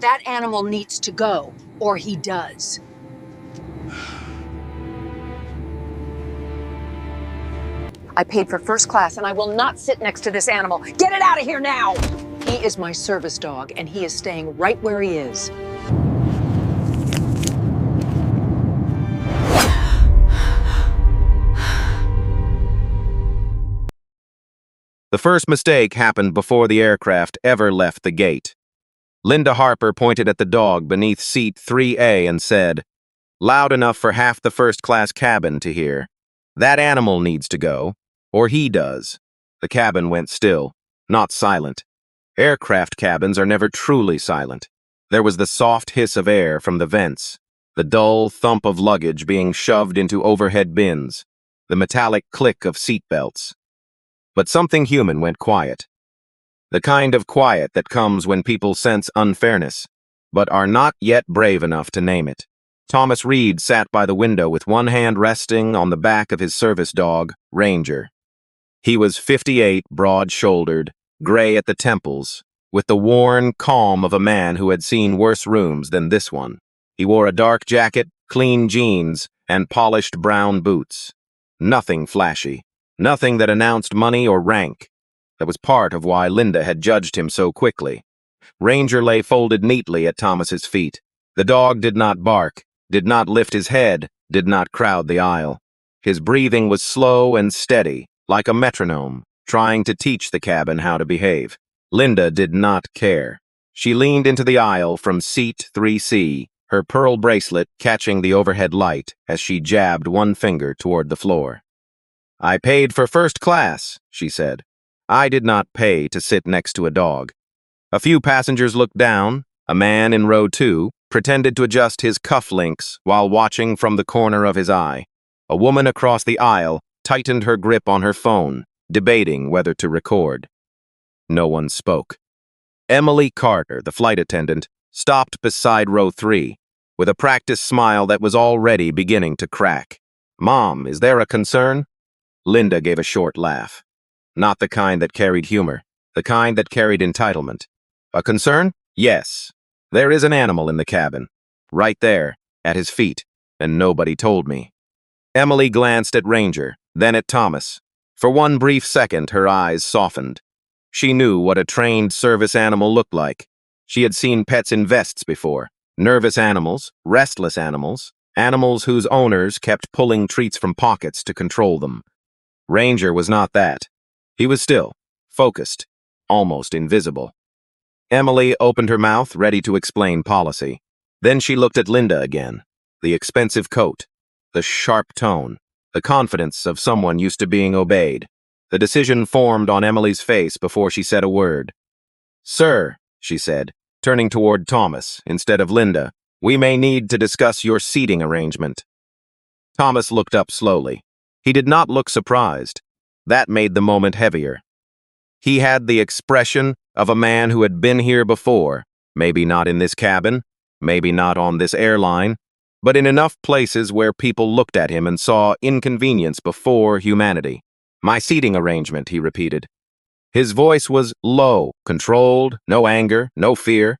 That animal needs to go, or he does. I paid for first class, and I will not sit next to this animal. Get it out of here now! He is my service dog, and he is staying right where he is. The first mistake happened before the aircraft ever left the gate. Linda Harper pointed at the dog beneath seat 3A and said, loud enough for half the first-class cabin to hear, "That animal needs to go, or he does." The cabin went still, not silent. Aircraft cabins are never truly silent. There was the soft hiss of air from the vents, the dull thump of luggage being shoved into overhead bins, the metallic click of seatbelts. But something human went quiet. The kind of quiet that comes when people sense unfairness, but are not yet brave enough to name it. Thomas Reed sat by the window with one hand resting on the back of his service dog, Ranger. He was 58, broad-shouldered, gray at the temples, with the worn calm of a man who had seen worse rooms than this one. He wore a dark jacket, clean jeans, and polished brown boots. Nothing flashy. Nothing that announced money or rank. That was part of why Linda had judged him so quickly. Ranger lay folded neatly at Thomas's feet. The dog did not bark, did not lift his head, did not crowd the aisle. His breathing was slow and steady, like a metronome, trying to teach the cabin how to behave. Linda did not care. She leaned into the aisle from seat 3C, her pearl bracelet catching the overhead light as she jabbed one finger toward the floor. "I paid for first class," she said. "I did not pay to sit next to a dog." A few passengers looked down. A man in row 2 pretended to adjust his cufflinks while watching from the corner of his eye. A woman across the aisle tightened her grip on her phone, debating whether to record. No one spoke. Emily Carter, the flight attendant, stopped beside row 3, with a practiced smile that was already beginning to crack. "Mom, is there a concern?" Linda gave a short laugh. Not the kind that carried humor, the kind that carried entitlement. "A concern? Yes. There is an animal in the cabin. Right there, at his feet, and nobody told me." Emily glanced at Ranger, then at Thomas. For one brief second, her eyes softened. She knew what a trained service animal looked like. She had seen pets in vests before. Nervous animals, restless animals, animals whose owners kept pulling treats from pockets to control them. Ranger was not that. He was still, focused, almost invisible. Emily opened her mouth, ready to explain policy. Then she looked at Linda again. The expensive coat, the sharp tone, the confidence of someone used to being obeyed. The decision formed on Emily's face before she said a word. "Sir," she said, turning toward Thomas instead of Linda, "we may need to discuss your seating arrangement." Thomas looked up slowly. He did not look surprised. That made the moment heavier. He had the expression of a man who had been here before, maybe not in this cabin, maybe not on this airline, but in enough places where people looked at him and saw inconvenience before humanity. "My seating arrangement," he repeated. His voice was low, controlled, no anger, no fear.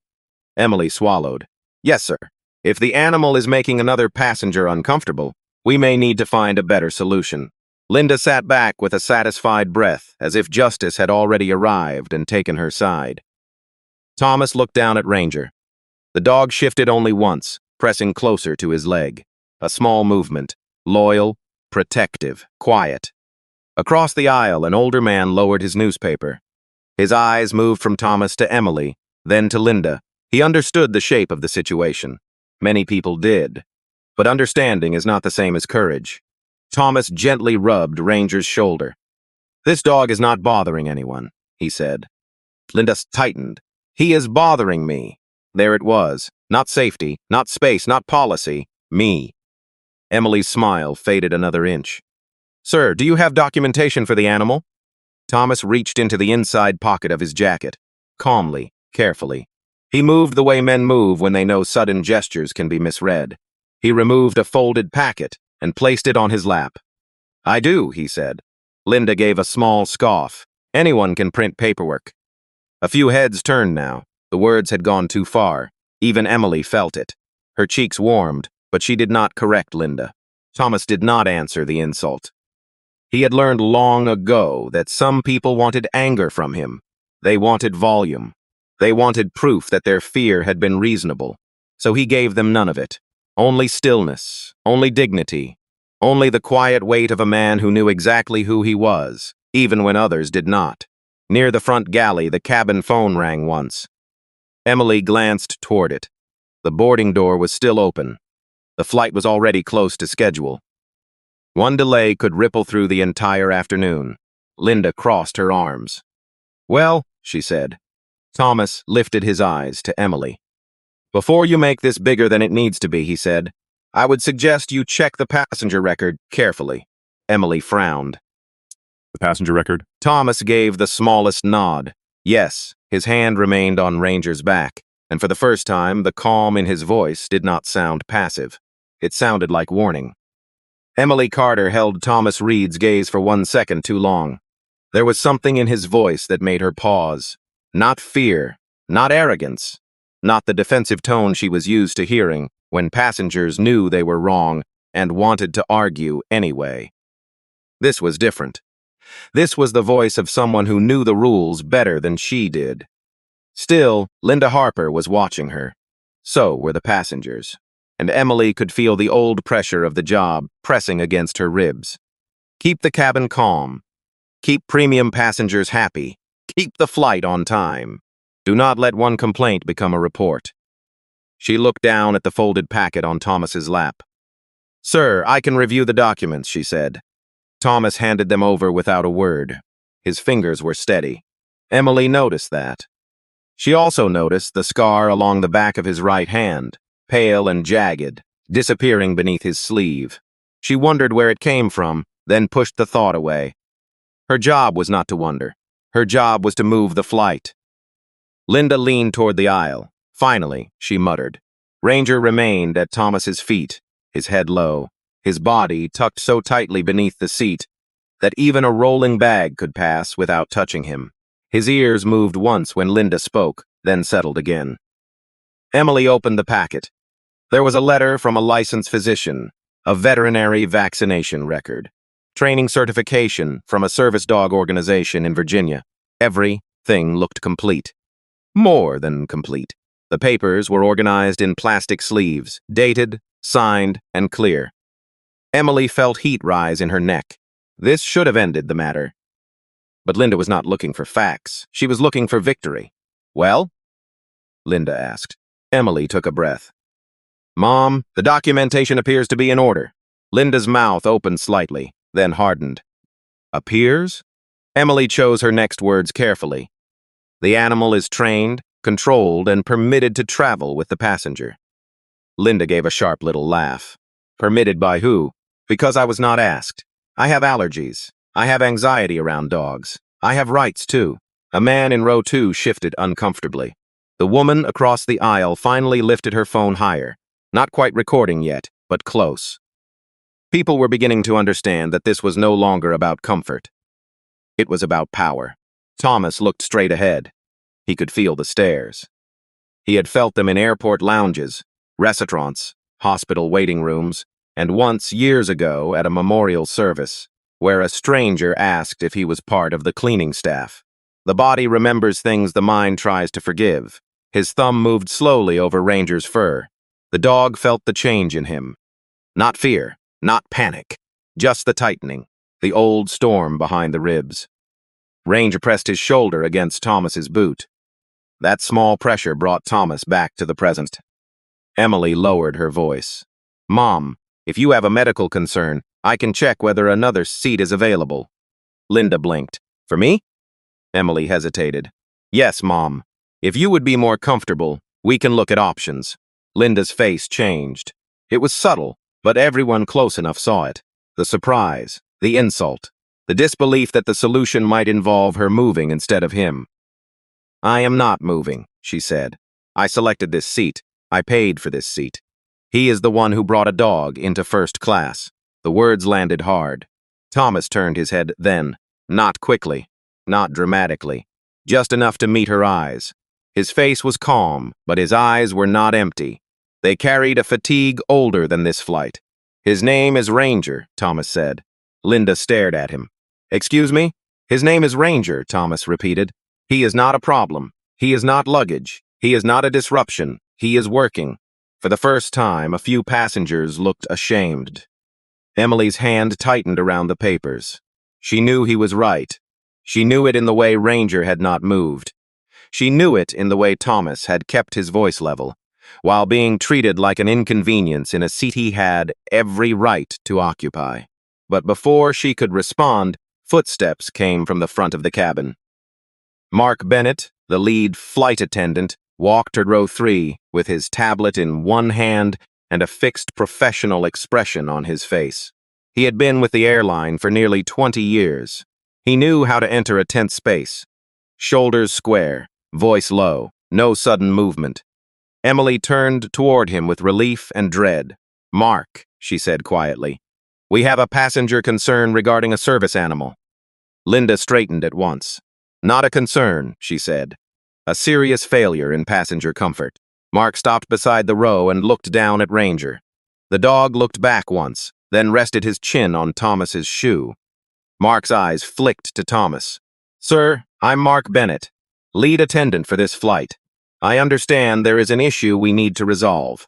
Emily swallowed. "Yes, sir. If the animal is making another passenger uncomfortable, we may need to find a better solution." Linda sat back with a satisfied breath, as if justice had already arrived and taken her side. Thomas looked down at Ranger. The dog shifted only once, pressing closer to his leg. A small movement, loyal, protective, quiet. Across the aisle, an older man lowered his newspaper. His eyes moved from Thomas to Emily, then to Linda. He understood the shape of the situation. Many people did. But understanding is not the same as courage. Thomas gently rubbed Ranger's shoulder. "This dog is not bothering anyone," he said. Linda tightened. "He is bothering me." There it was. Not safety, not space, not policy. Me. Emily's smile faded another inch. "Sir, do you have documentation for the animal?" Thomas reached into the inside pocket of his jacket. Calmly, carefully. He moved the way men move when they know sudden gestures can be misread. He removed a folded packet and placed it on his lap. "I do," he said. Linda gave a small scoff. "Anyone can print paperwork." A few heads turned now. The words had gone too far. Even Emily felt it. Her cheeks warmed, but she did not correct Linda. Thomas did not answer the insult. He had learned long ago that some people wanted anger from him. They wanted volume. They wanted proof that their fear had been reasonable. So he gave them none of it. Only stillness, only dignity, only the quiet weight of a man who knew exactly who he was, even when others did not. Near the front galley, the cabin phone rang once. Emily glanced toward it. The boarding door was still open. The flight was already close to schedule. One delay could ripple through the entire afternoon. Linda crossed her arms. "Well," she said. Thomas lifted his eyes to Emily. "Before you make this bigger than it needs to be," he said, "I would suggest you check the passenger record carefully." Emily frowned. The passenger record? Thomas gave the smallest nod. Yes, his hand remained on Ranger's back, and for the first time, the calm in his voice did not sound passive. It sounded like warning. Emily Carter held Thomas Reed's gaze for 1 second too long. There was something in his voice that made her pause. Not fear, not arrogance, not the defensive tone she was used to hearing when passengers knew they were wrong and wanted to argue anyway. This was different. This was the voice of someone who knew the rules better than she did. Still, Linda Harper was watching her. So were the passengers. And Emily could feel the old pressure of the job pressing against her ribs. Keep the cabin calm. Keep premium passengers happy. Keep the flight on time. Do not let one complaint become a report. She looked down at the folded packet on Thomas's lap. "Sir, I can review the documents," she said. Thomas handed them over without a word. His fingers were steady. Emily noticed that. She also noticed the scar along the back of his right hand, pale and jagged, disappearing beneath his sleeve. She wondered where it came from, then pushed the thought away. Her job was not to wonder. Her job was to move the flight. Linda leaned toward the aisle. Finally, she muttered. Ranger remained at Thomas's feet, his head low, his body tucked so tightly beneath the seat that even a rolling bag could pass without touching him. His ears moved once when Linda spoke, then settled again. Emily opened the packet. There was a letter from a licensed physician, a veterinary vaccination record, training certification from a service dog organization in Virginia. Everything looked complete. More than complete. The papers were organized in plastic sleeves, dated, signed, and clear. Emily felt heat rise in her neck. This should have ended the matter. But Linda was not looking for facts. She was looking for victory. "Well?" Linda asked. Emily took a breath. "Mom, the documentation appears to be in order." Linda's mouth opened slightly, then hardened. "Appears?" Emily chose her next words carefully. "The animal is trained, controlled, and permitted to travel with the passenger." Linda gave a sharp little laugh. "Permitted by who?" "Because I was not asked. I have allergies. I have anxiety around dogs. I have rights, too." A man in row 2 shifted uncomfortably. The woman across the aisle finally lifted her phone higher. Not quite recording yet, but close. People were beginning to understand that this was no longer about comfort. It was about power. Thomas looked straight ahead. He could feel the stares. He had felt them in airport lounges, restaurants, hospital waiting rooms, and once, years ago, at a memorial service, where a stranger asked if he was part of the cleaning staff. The body remembers things the mind tries to forgive. His thumb moved slowly over Ranger's fur. The dog felt the change in him. Not fear, not panic, just the tightening, the old storm behind the ribs. Ranger pressed his shoulder against Thomas's boot. That small pressure brought Thomas back to the present. Emily lowered her voice. "Mom, if you have a medical concern, I can check whether another seat is available." Linda blinked. "For me?" Emily hesitated. "Yes, Mom. If you would be more comfortable, we can look at options." Linda's face changed. It was subtle, but everyone close enough saw it. The surprise, the insult, the disbelief that the solution might involve her moving instead of him. "I am not moving," she said. "I selected this seat. I paid for this seat. He is the one who brought a dog into first class." The words landed hard. Thomas turned his head then, not quickly, not dramatically, just enough to meet her eyes. His face was calm, but his eyes were not empty. They carried a fatigue older than this flight. "His name is Ranger," Thomas said. Linda stared at him. "Excuse me? His name is Ranger," Thomas repeated. "He is not a problem. He is not luggage. He is not a disruption. He is working." For the first time, a few passengers looked ashamed. Emily's hand tightened around the papers. She knew he was right. She knew it in the way Ranger had not moved. She knew it in the way Thomas had kept his voice level, while being treated like an inconvenience in a seat he had every right to occupy. But before she could respond, footsteps came from the front of the cabin. Mark Bennett, the lead flight attendant, walked to row 3 with his tablet in one hand and a fixed professional expression on his face. He had been with the airline for nearly 20 years. He knew how to enter a tense space. Shoulders square, voice low, no sudden movement. Emily turned toward him with relief and dread. "Mark," she said quietly, "we have a passenger concern regarding a service animal." Linda straightened at once. "Not a concern," she said. "A serious failure in passenger comfort." Mark stopped beside the row and looked down at Ranger. The dog looked back once, then rested his chin on Thomas's shoe. Mark's eyes flicked to Thomas. "Sir, I'm Mark Bennett, lead attendant for this flight. I understand there is an issue we need to resolve."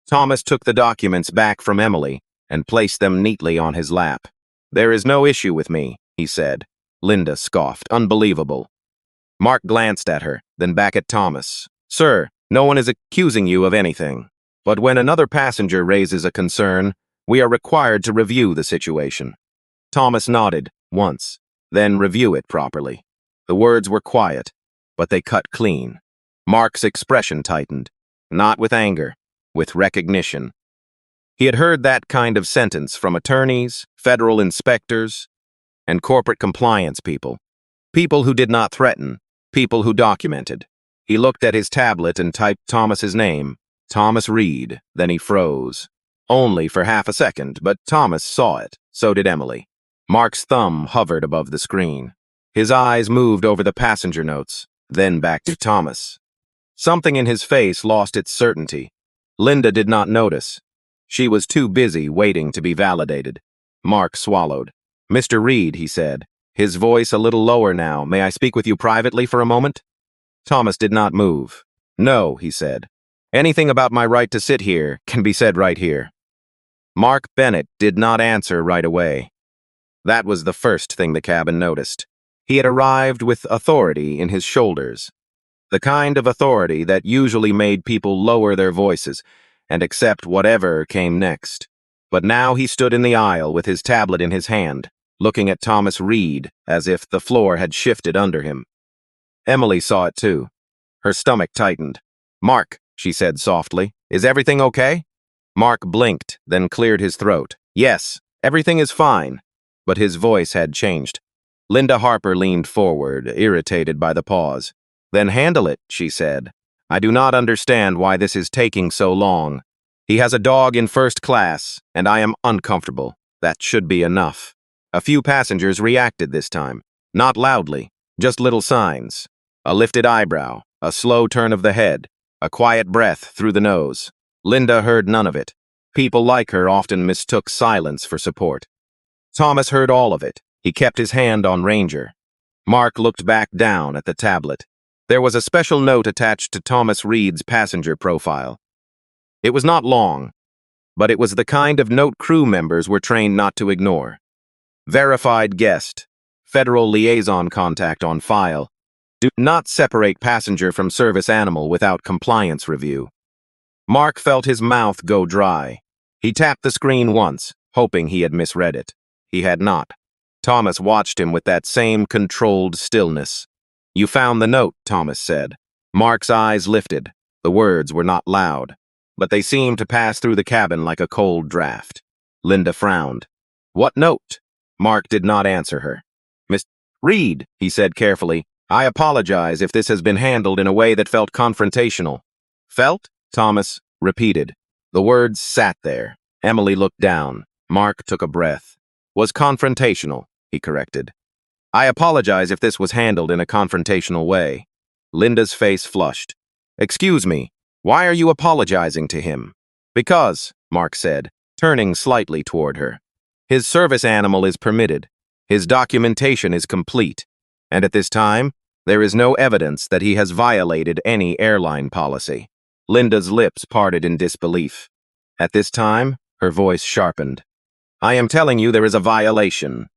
Thomas took the documents back from Emily and placed them neatly on his lap. "There is no issue with me," he said. Linda scoffed. "Unbelievable." Mark glanced at her, then back at Thomas. "Sir, no one is accusing you of anything. But when another passenger raises a concern, we are required to review the situation." Thomas nodded once, then review it properly. The words were quiet, but they cut clean. Mark's expression tightened, not with anger, with recognition. He had heard that kind of sentence from attorneys, federal inspectors, and corporate compliance people. People who did not threaten, people who documented. He looked at his tablet and typed Thomas's name, Thomas Reed, then he froze. Only for half a second, but Thomas saw it. So did Emily. Mark's thumb hovered above the screen. His eyes moved over the passenger notes, then back to Thomas. Something in his face lost its certainty. Linda did not notice. She was too busy waiting to be validated. Mark swallowed. "Mr. Reed," he said, his voice a little lower now, "may I speak with you privately for a moment?" Thomas did not move. "No," he said. "Anything about my right to sit here can be said right here." Mark Bennett did not answer right away. That was the first thing the cabin noticed. He had arrived with authority in his shoulders. The kind of authority that usually made people lower their voices and accept whatever came next. But now he stood in the aisle with his tablet in his hand, looking at Thomas Reed as if the floor had shifted under him. Emily saw it too. Her stomach tightened. "Mark," she said softly, "is everything okay?" Mark blinked, then cleared his throat. "Yes, everything is fine." But his voice had changed. Linda Harper leaned forward, irritated by the pause. "Then handle it," she said. "I do not understand why this is taking so long. He has a dog in first class, and I am uncomfortable. That should be enough." A few passengers reacted this time. Not loudly, just little signs. A lifted eyebrow, a slow turn of the head, a quiet breath through the nose. Linda heard none of it. People like her often mistook silence for support. Thomas heard all of it. He kept his hand on Ranger. Mark looked back down at the tablet. There was a special note attached to Thomas Reed's passenger profile. It was not long, but it was the kind of note crew members were trained not to ignore. Verified guest, federal liaison contact on file. Do not separate passenger from service animal without compliance review. Mark felt his mouth go dry. He tapped the screen once, hoping he had misread it. He had not. Thomas watched him with that same controlled stillness. "You found the note," Thomas said. Mark's eyes lifted. The words were not loud, but they seemed to pass through the cabin like a cold draft. Linda frowned. "What note?" Mark did not answer her. "Miss Reed," he said carefully, "I apologize if this has been handled in a way that felt confrontational." "Felt?" Thomas repeated. The words sat there. Emily looked down. Mark took a breath. "Was confrontational," he corrected. "I apologize if this was handled in a confrontational way." Linda's face flushed. Excuse me, why are you apologizing to him? Because, Mark said, turning slightly toward her. His service animal is permitted. His documentation is complete. And at this time, there is no evidence that he has violated any airline policy. Linda's lips parted in disbelief. At this time, her voice sharpened. I am telling you there is a violation.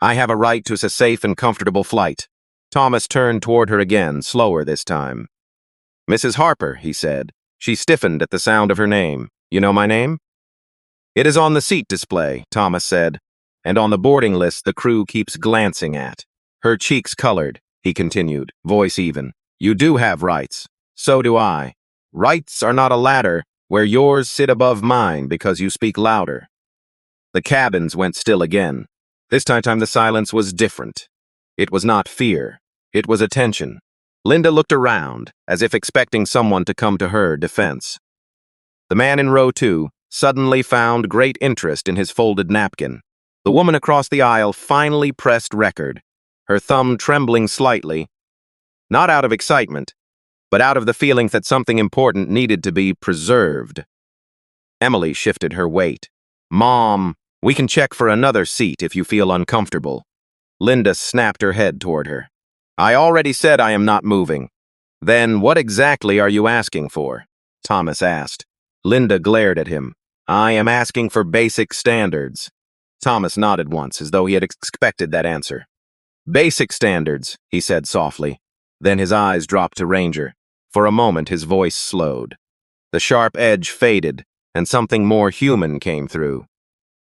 I have a right to a safe and comfortable flight. Thomas turned toward her again, slower this time. Mrs. Harper, he said. She stiffened at the sound of her name. You know my name? It is on the seat display, Thomas said, and on the boarding list the crew keeps glancing at. Her cheeks colored, he continued, voice even. You do have rights. So do I. Rights are not a ladder where yours sit above mine because you speak louder. The cabins went still again. This time the silence was different. It was not fear. It was attention. Linda looked around, as if expecting someone to come to her defense. The man in row 2 suddenly found great interest in his folded napkin. The woman across the aisle finally pressed record, her thumb trembling slightly, not out of excitement, but out of the feeling that something important needed to be preserved. Emily shifted her weight. Mom, we can check for another seat if you feel uncomfortable. Linda snapped her head toward her. I already said I am not moving. Then what exactly are you asking for? Thomas asked. Linda glared at him. I am asking for basic standards. Thomas nodded once, as though he had expected that answer. Basic standards, he said softly. Then his eyes dropped to Ranger. For a moment, his voice slowed. The sharp edge faded, and something more human came through.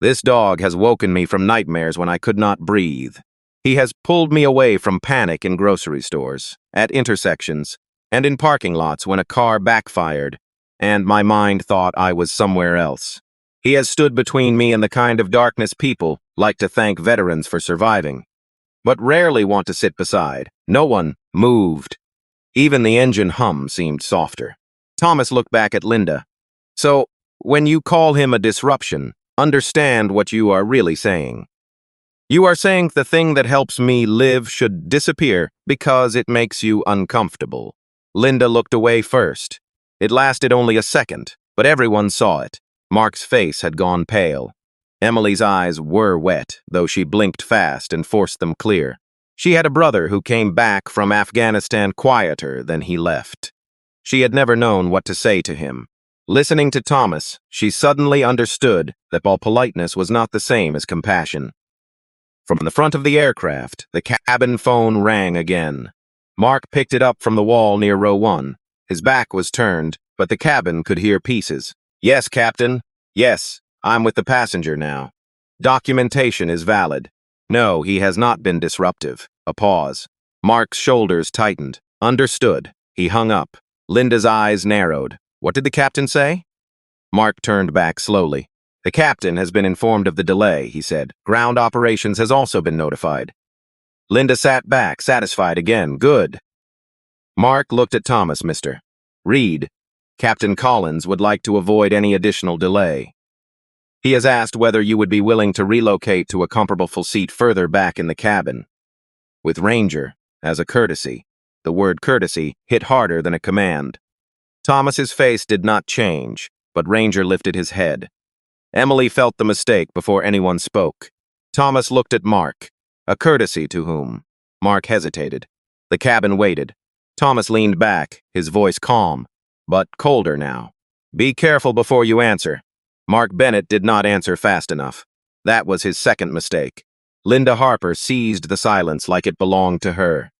This dog has woken me from nightmares when I could not breathe. He has pulled me away from panic in grocery stores, at intersections, and in parking lots when a car backfired, and my mind thought I was somewhere else. He has stood between me and the kind of darkness people like to thank veterans for surviving, but rarely want to sit beside. No one moved. Even the engine hum seemed softer. Thomas looked back at Linda. So, when you call him a disruption, understand what you are really saying. You are saying the thing that helps me live should disappear because it makes you uncomfortable. Linda looked away first. It lasted only a second, but everyone saw it. Mark's face had gone pale. Emily's eyes were wet, though she blinked fast and forced them clear. She had a brother who came back from Afghanistan quieter than he left. She had never known what to say to him. Listening to Thomas, she suddenly understood that while politeness was not the same as compassion. From the front of the aircraft, the cabin phone rang again. Mark picked it up from the wall near row 1. His back was turned, but the cabin could hear pieces. Yes, Captain. Yes, I'm with the passenger now. Documentation is valid. No, he has not been disruptive. A pause. Mark's shoulders tightened. Understood. He hung up. Linda's eyes narrowed. What did the captain say? Mark turned back slowly. The captain has been informed of the delay, he said. Ground operations has also been notified. Linda sat back, satisfied again. Good. Mark looked at Thomas, Mr. Reed. Captain Collins would like to avoid any additional delay. He has asked whether you would be willing to relocate to a comfortable seat further back in the cabin. With Ranger, as a courtesy. The word courtesy hit harder than a command. Thomas's face did not change, but Ranger lifted his head. Emily felt the mistake before anyone spoke. Thomas looked at Mark. A courtesy to whom? Mark hesitated. The cabin waited. Thomas leaned back, his voice calm, but colder now. Be careful before you answer. Mark Bennett did not answer fast enough. That was his second mistake. Linda Harper seized the silence like it belonged to her.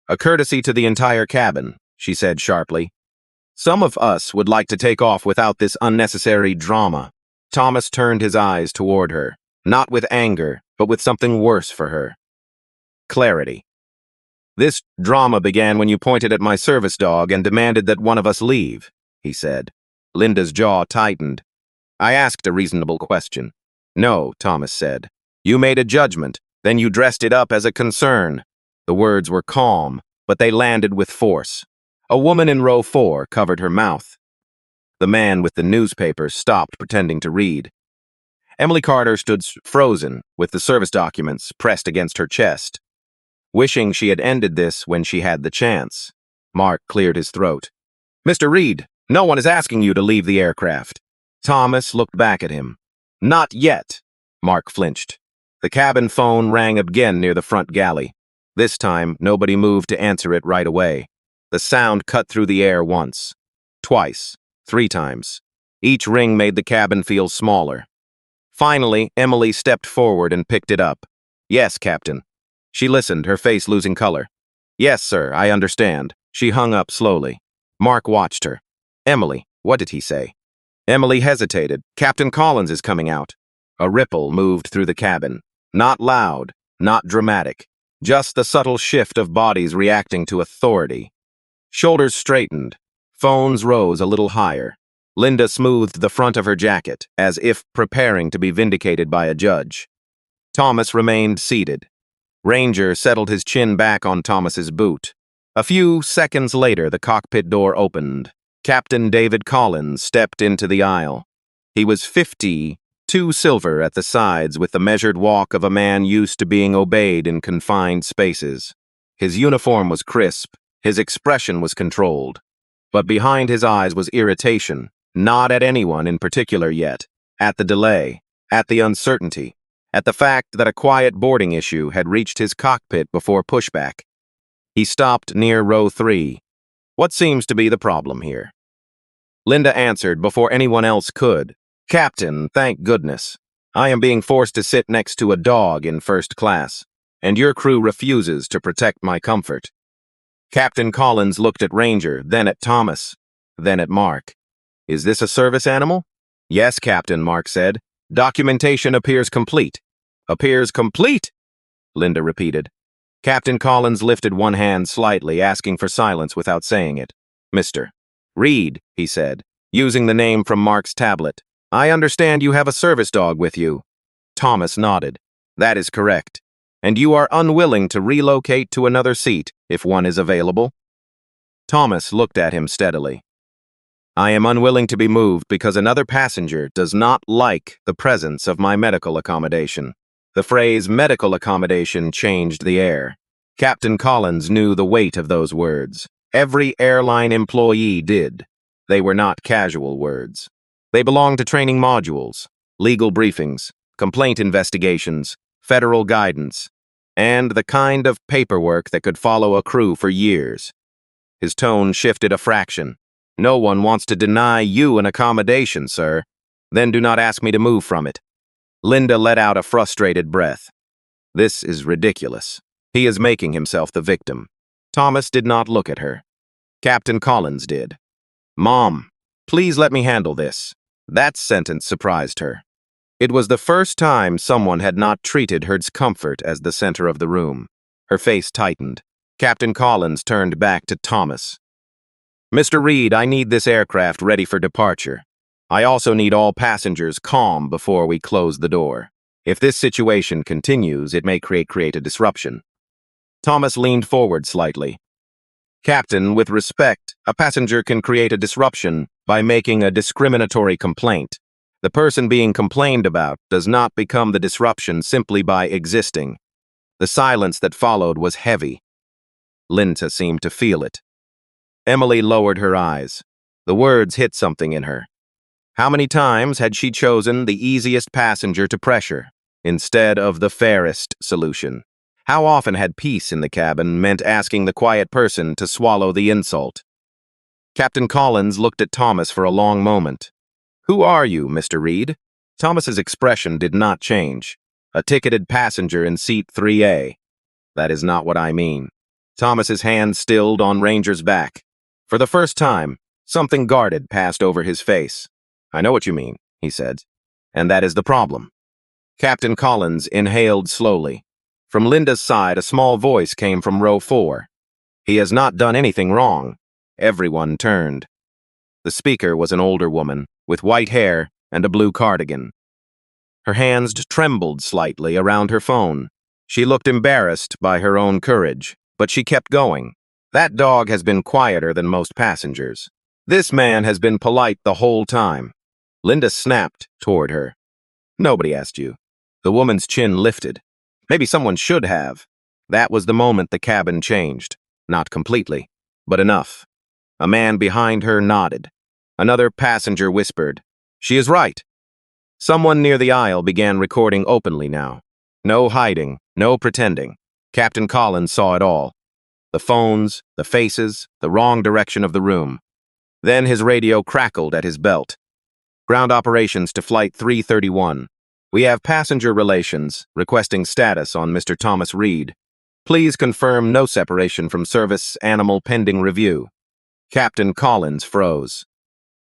A courtesy to the entire cabin, she said sharply. Some of us would like to take off without this unnecessary drama. Thomas turned his eyes toward her, not with anger, but with something worse for her. Clarity. This drama began when you pointed at my service dog and demanded that one of us leave, he said. Linda's jaw tightened. I asked a reasonable question. No, Thomas said. You made a judgment, then you dressed it up as a concern. The words were calm, but they landed with force. A woman in row 4 covered her mouth. The man with the newspaper stopped pretending to read. Emily Carter stood frozen, with the service documents pressed against her chest, wishing she had ended this when she had the chance. Mark cleared his throat. Mr. Reed, no one is asking you to leave the aircraft. Thomas looked back at him. Not yet. Mark flinched. The cabin phone rang again near the front galley. This time, nobody moved to answer it right away. The sound cut through the air once, twice, 3 times. Each ring made the cabin feel smaller. Finally, Emily stepped forward and picked it up. Yes, Captain. She listened, her face losing color. Yes, sir, I understand. She hung up slowly. Mark watched her. Emily, what did he say? Emily hesitated. Captain Collins is coming out. A ripple moved through the cabin. Not loud, not dramatic. Just the subtle shift of bodies reacting to authority. Shoulders straightened. Phones rose a little higher. Linda smoothed the front of her jacket, as if preparing to be vindicated by a judge. Thomas remained seated. Ranger settled his chin back on Thomas's boot. A few seconds later, the cockpit door opened. Captain David Collins stepped into the aisle. He was 50, 2 silver at the sides with the measured walk of a man used to being obeyed in confined spaces. His uniform was crisp, his expression was controlled. But behind his eyes was irritation, not at anyone in particular yet, at the delay, at the uncertainty, at the fact that a quiet boarding issue had reached his cockpit before pushback. He stopped near row 3. What seems to be the problem here? Linda answered before anyone else could. Captain, thank goodness. I am being forced to sit next to a dog in first class, and your crew refuses to protect my comfort. Captain Collins looked at Ranger, then at Thomas, then at Mark. Is this a service animal? Yes, Captain, Mark said. Documentation appears complete. Appears complete? Linda repeated. Captain Collins lifted one hand slightly, asking for silence without saying it. Mr. Reed, he said, using the name from Mark's tablet. I understand you have a service dog with you. Thomas nodded. That is correct. And you are unwilling to relocate to another seat if one is available? Thomas looked at him steadily. I am unwilling to be moved because another passenger does not like the presence of my medical accommodation. The phrase medical accommodation changed the air. Captain Collins knew the weight of those words. Every airline employee did. They were not casual words. They belonged to training modules, legal briefings, complaint investigations, federal guidance, and the kind of paperwork that could follow a crew for years. His tone shifted a fraction. No one wants to deny you an accommodation, sir. Then do not ask me to move from it. Linda let out a frustrated breath. This is ridiculous. He is making himself the victim. Thomas did not look at her. Captain Collins did. Mom, please let me handle this. That sentence surprised her. It was the first time someone had not treated her comfort as the center of the room. Her face tightened. Captain Collins turned back to Thomas. Mr. Reed, I need this aircraft ready for departure. I also need all passengers calm before we close the door. If this situation continues, it may create a disruption. Thomas leaned forward slightly. Captain, with respect, a passenger can create a disruption by making a discriminatory complaint. The person being complained about does not become the disruption simply by existing. The silence that followed was heavy. Linda seemed to feel it. Emily lowered her eyes. The words hit something in her. How many times had she chosen the easiest passenger to pressure, instead of the fairest solution? How often had peace in the cabin meant asking the quiet person to swallow the insult? Captain Collins looked at Thomas for a long moment. Who are you, Mr. Reed? Thomas's expression did not change. A ticketed passenger in seat 3A. That is not what I mean. Thomas's hand stilled on Ranger's back. For the first time, something guarded passed over his face. I know what you mean, he said. And that is the problem. Captain Collins inhaled slowly. From Linda's side, a small voice came from row 4. He has not done anything wrong. Everyone turned. The speaker was an older woman, with white hair and a blue cardigan. Her hands trembled slightly around her phone. She looked embarrassed by her own courage, but she kept going. That dog has been quieter than most passengers. This man has been polite the whole time. Linda snapped toward her. Nobody asked you. The woman's chin lifted. Maybe someone should have. That was the moment the cabin changed. Not completely, but enough. A man behind her nodded. Another passenger whispered, "She is right." Someone near the aisle began recording openly now. No hiding, no pretending. Captain Collins saw it all. The phones, the faces, the wrong direction of the room. Then his radio crackled at his belt. "Ground operations to Flight 331. We have passenger relations, requesting status on Mr. Thomas Reed. Please confirm no separation from service animal pending review." Captain Collins froze.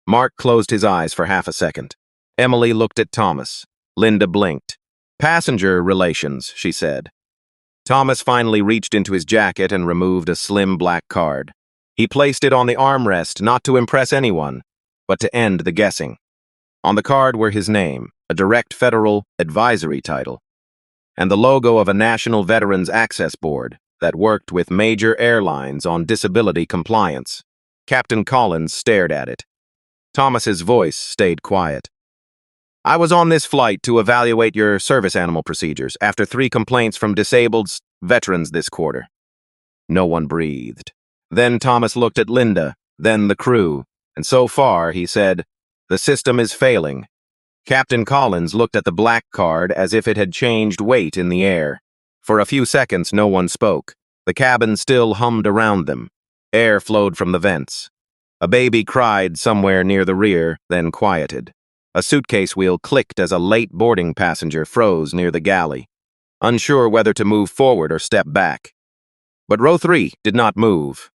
Mark closed his eyes for half a second. Emily looked at Thomas. Linda blinked. "Passenger relations," she said. Thomas finally reached into his jacket and removed a slim black card. He placed it on the armrest not to impress anyone, but to end the guessing. On the card were his name, a direct federal advisory title, and the logo of a National Veterans Access Board that worked with major airlines on disability compliance. Captain Collins stared at it. Thomas's voice stayed quiet. "I was on this flight to evaluate your service animal procedures after 3 complaints from disabled veterans this quarter." No one breathed. Then Thomas looked at Linda, then the crew, and so far, he said, "The system is failing." Captain Collins looked at the black card as if it had changed weight in the air. For a few seconds, no one spoke. The cabin still hummed around them. Air flowed from the vents. A baby cried somewhere near the rear, then quieted. A suitcase wheel clicked as a late boarding passenger froze near the galley, unsure whether to move forward or step back. But row 3 did not move.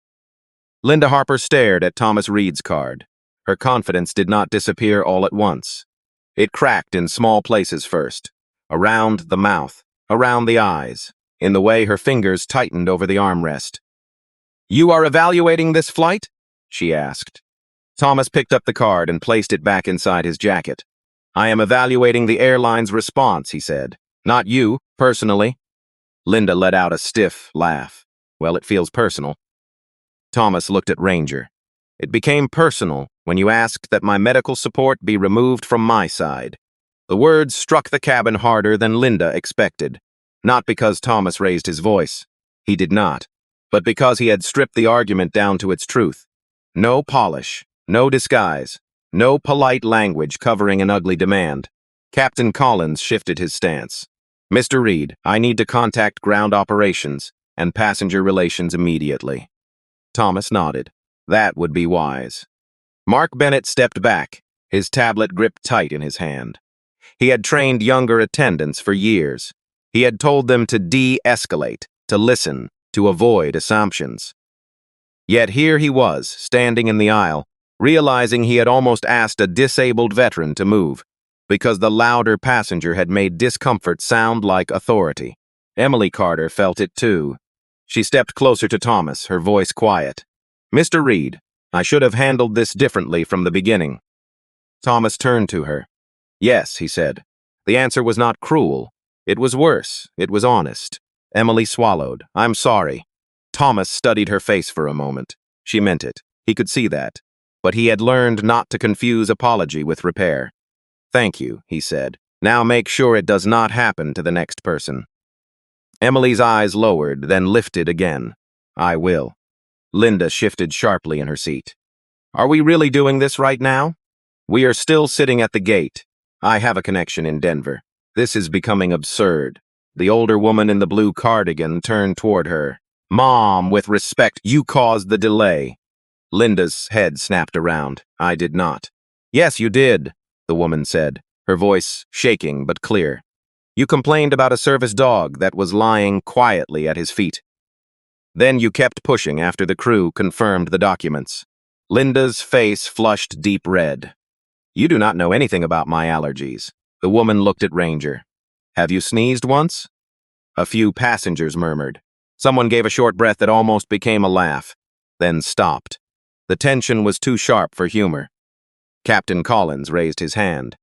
Linda Harper stared at Thomas Reed's card. Her confidence did not disappear all at once. It cracked in small places first, around the mouth, around the eyes, in the way her fingers tightened over the armrest. "You are evaluating this flight?" she asked. Thomas picked up the card and placed it back inside his jacket. "I am evaluating the airline's response," he said. "Not you, personally." Linda let out a stiff laugh. "Well, it feels personal." Thomas looked at Ranger. "It became personal when you asked that my medical support be removed from my side." The words struck the cabin harder than Linda expected. Not because Thomas raised his voice. He did not. But because he had stripped the argument down to its truth. No polish. No disguise. No polite language covering an ugly demand. Captain Collins shifted his stance. "Mr. Reed, I need to contact ground operations and passenger relations immediately." Thomas nodded. That would be wise. Mark Bennett stepped back, his tablet gripped tight in his hand. He had trained younger attendants for years. He had told them to de-escalate, to listen, to avoid assumptions. Yet here he was, standing in the aisle, realizing he had almost asked a disabled veteran to move, because the louder passenger had made discomfort sound like authority. Emily Carter felt it too. She stepped closer to Thomas, her voice quiet. "Mr. Reed, I should have handled this differently from the beginning." Thomas turned to her. "Yes," he said. The answer was not cruel. It was worse. It was honest. Emily swallowed. "I'm sorry." Thomas studied her face for a moment. She meant it. He could see that. But he had learned not to confuse apology with repair. "Thank you," he said. "Now make sure it does not happen to the next person." Emily's eyes lowered, then lifted again. "I will." Linda shifted sharply in her seat. "Are we really doing this right now?" "We are still sitting at the gate. I have a connection in Denver. This is becoming absurd." The older woman in the blue cardigan turned toward her. "Mom, with respect, you caused the delay." Linda's head snapped around. "I did not." "Yes, you did," the woman said, her voice shaking but clear. "You complained about a service dog that was lying quietly at his feet. Then you kept pushing after the crew confirmed the documents." Linda's face flushed deep red. "You do not know anything about my allergies." The woman looked at Ranger. "Have you sneezed once?" A few passengers murmured. Someone gave a short breath that almost became a laugh, then stopped. The tension was too sharp for humor. Captain Collins raised his hand.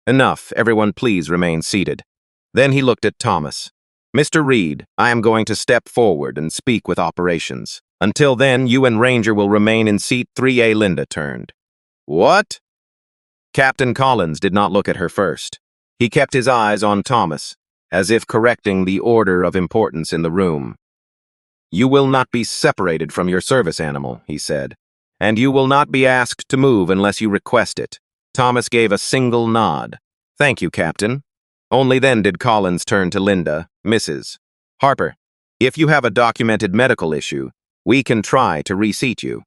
"Enough, everyone please remain seated." Then he looked at Thomas. "Mr. Reed, I am going to step forward and speak with operations. Until then, you and Ranger will remain in seat 3A." Linda turned. "What?" Captain Collins did not look at her first. He kept his eyes on Thomas, as if correcting the order of importance in the room. You will not be separated from your service animal, he said. And you will not be asked to move unless you request it. Thomas gave a single nod. Thank you, Captain. Only then did Collins turn to Linda, Mrs. Harper. If you have a documented medical issue, we can try to reseat you.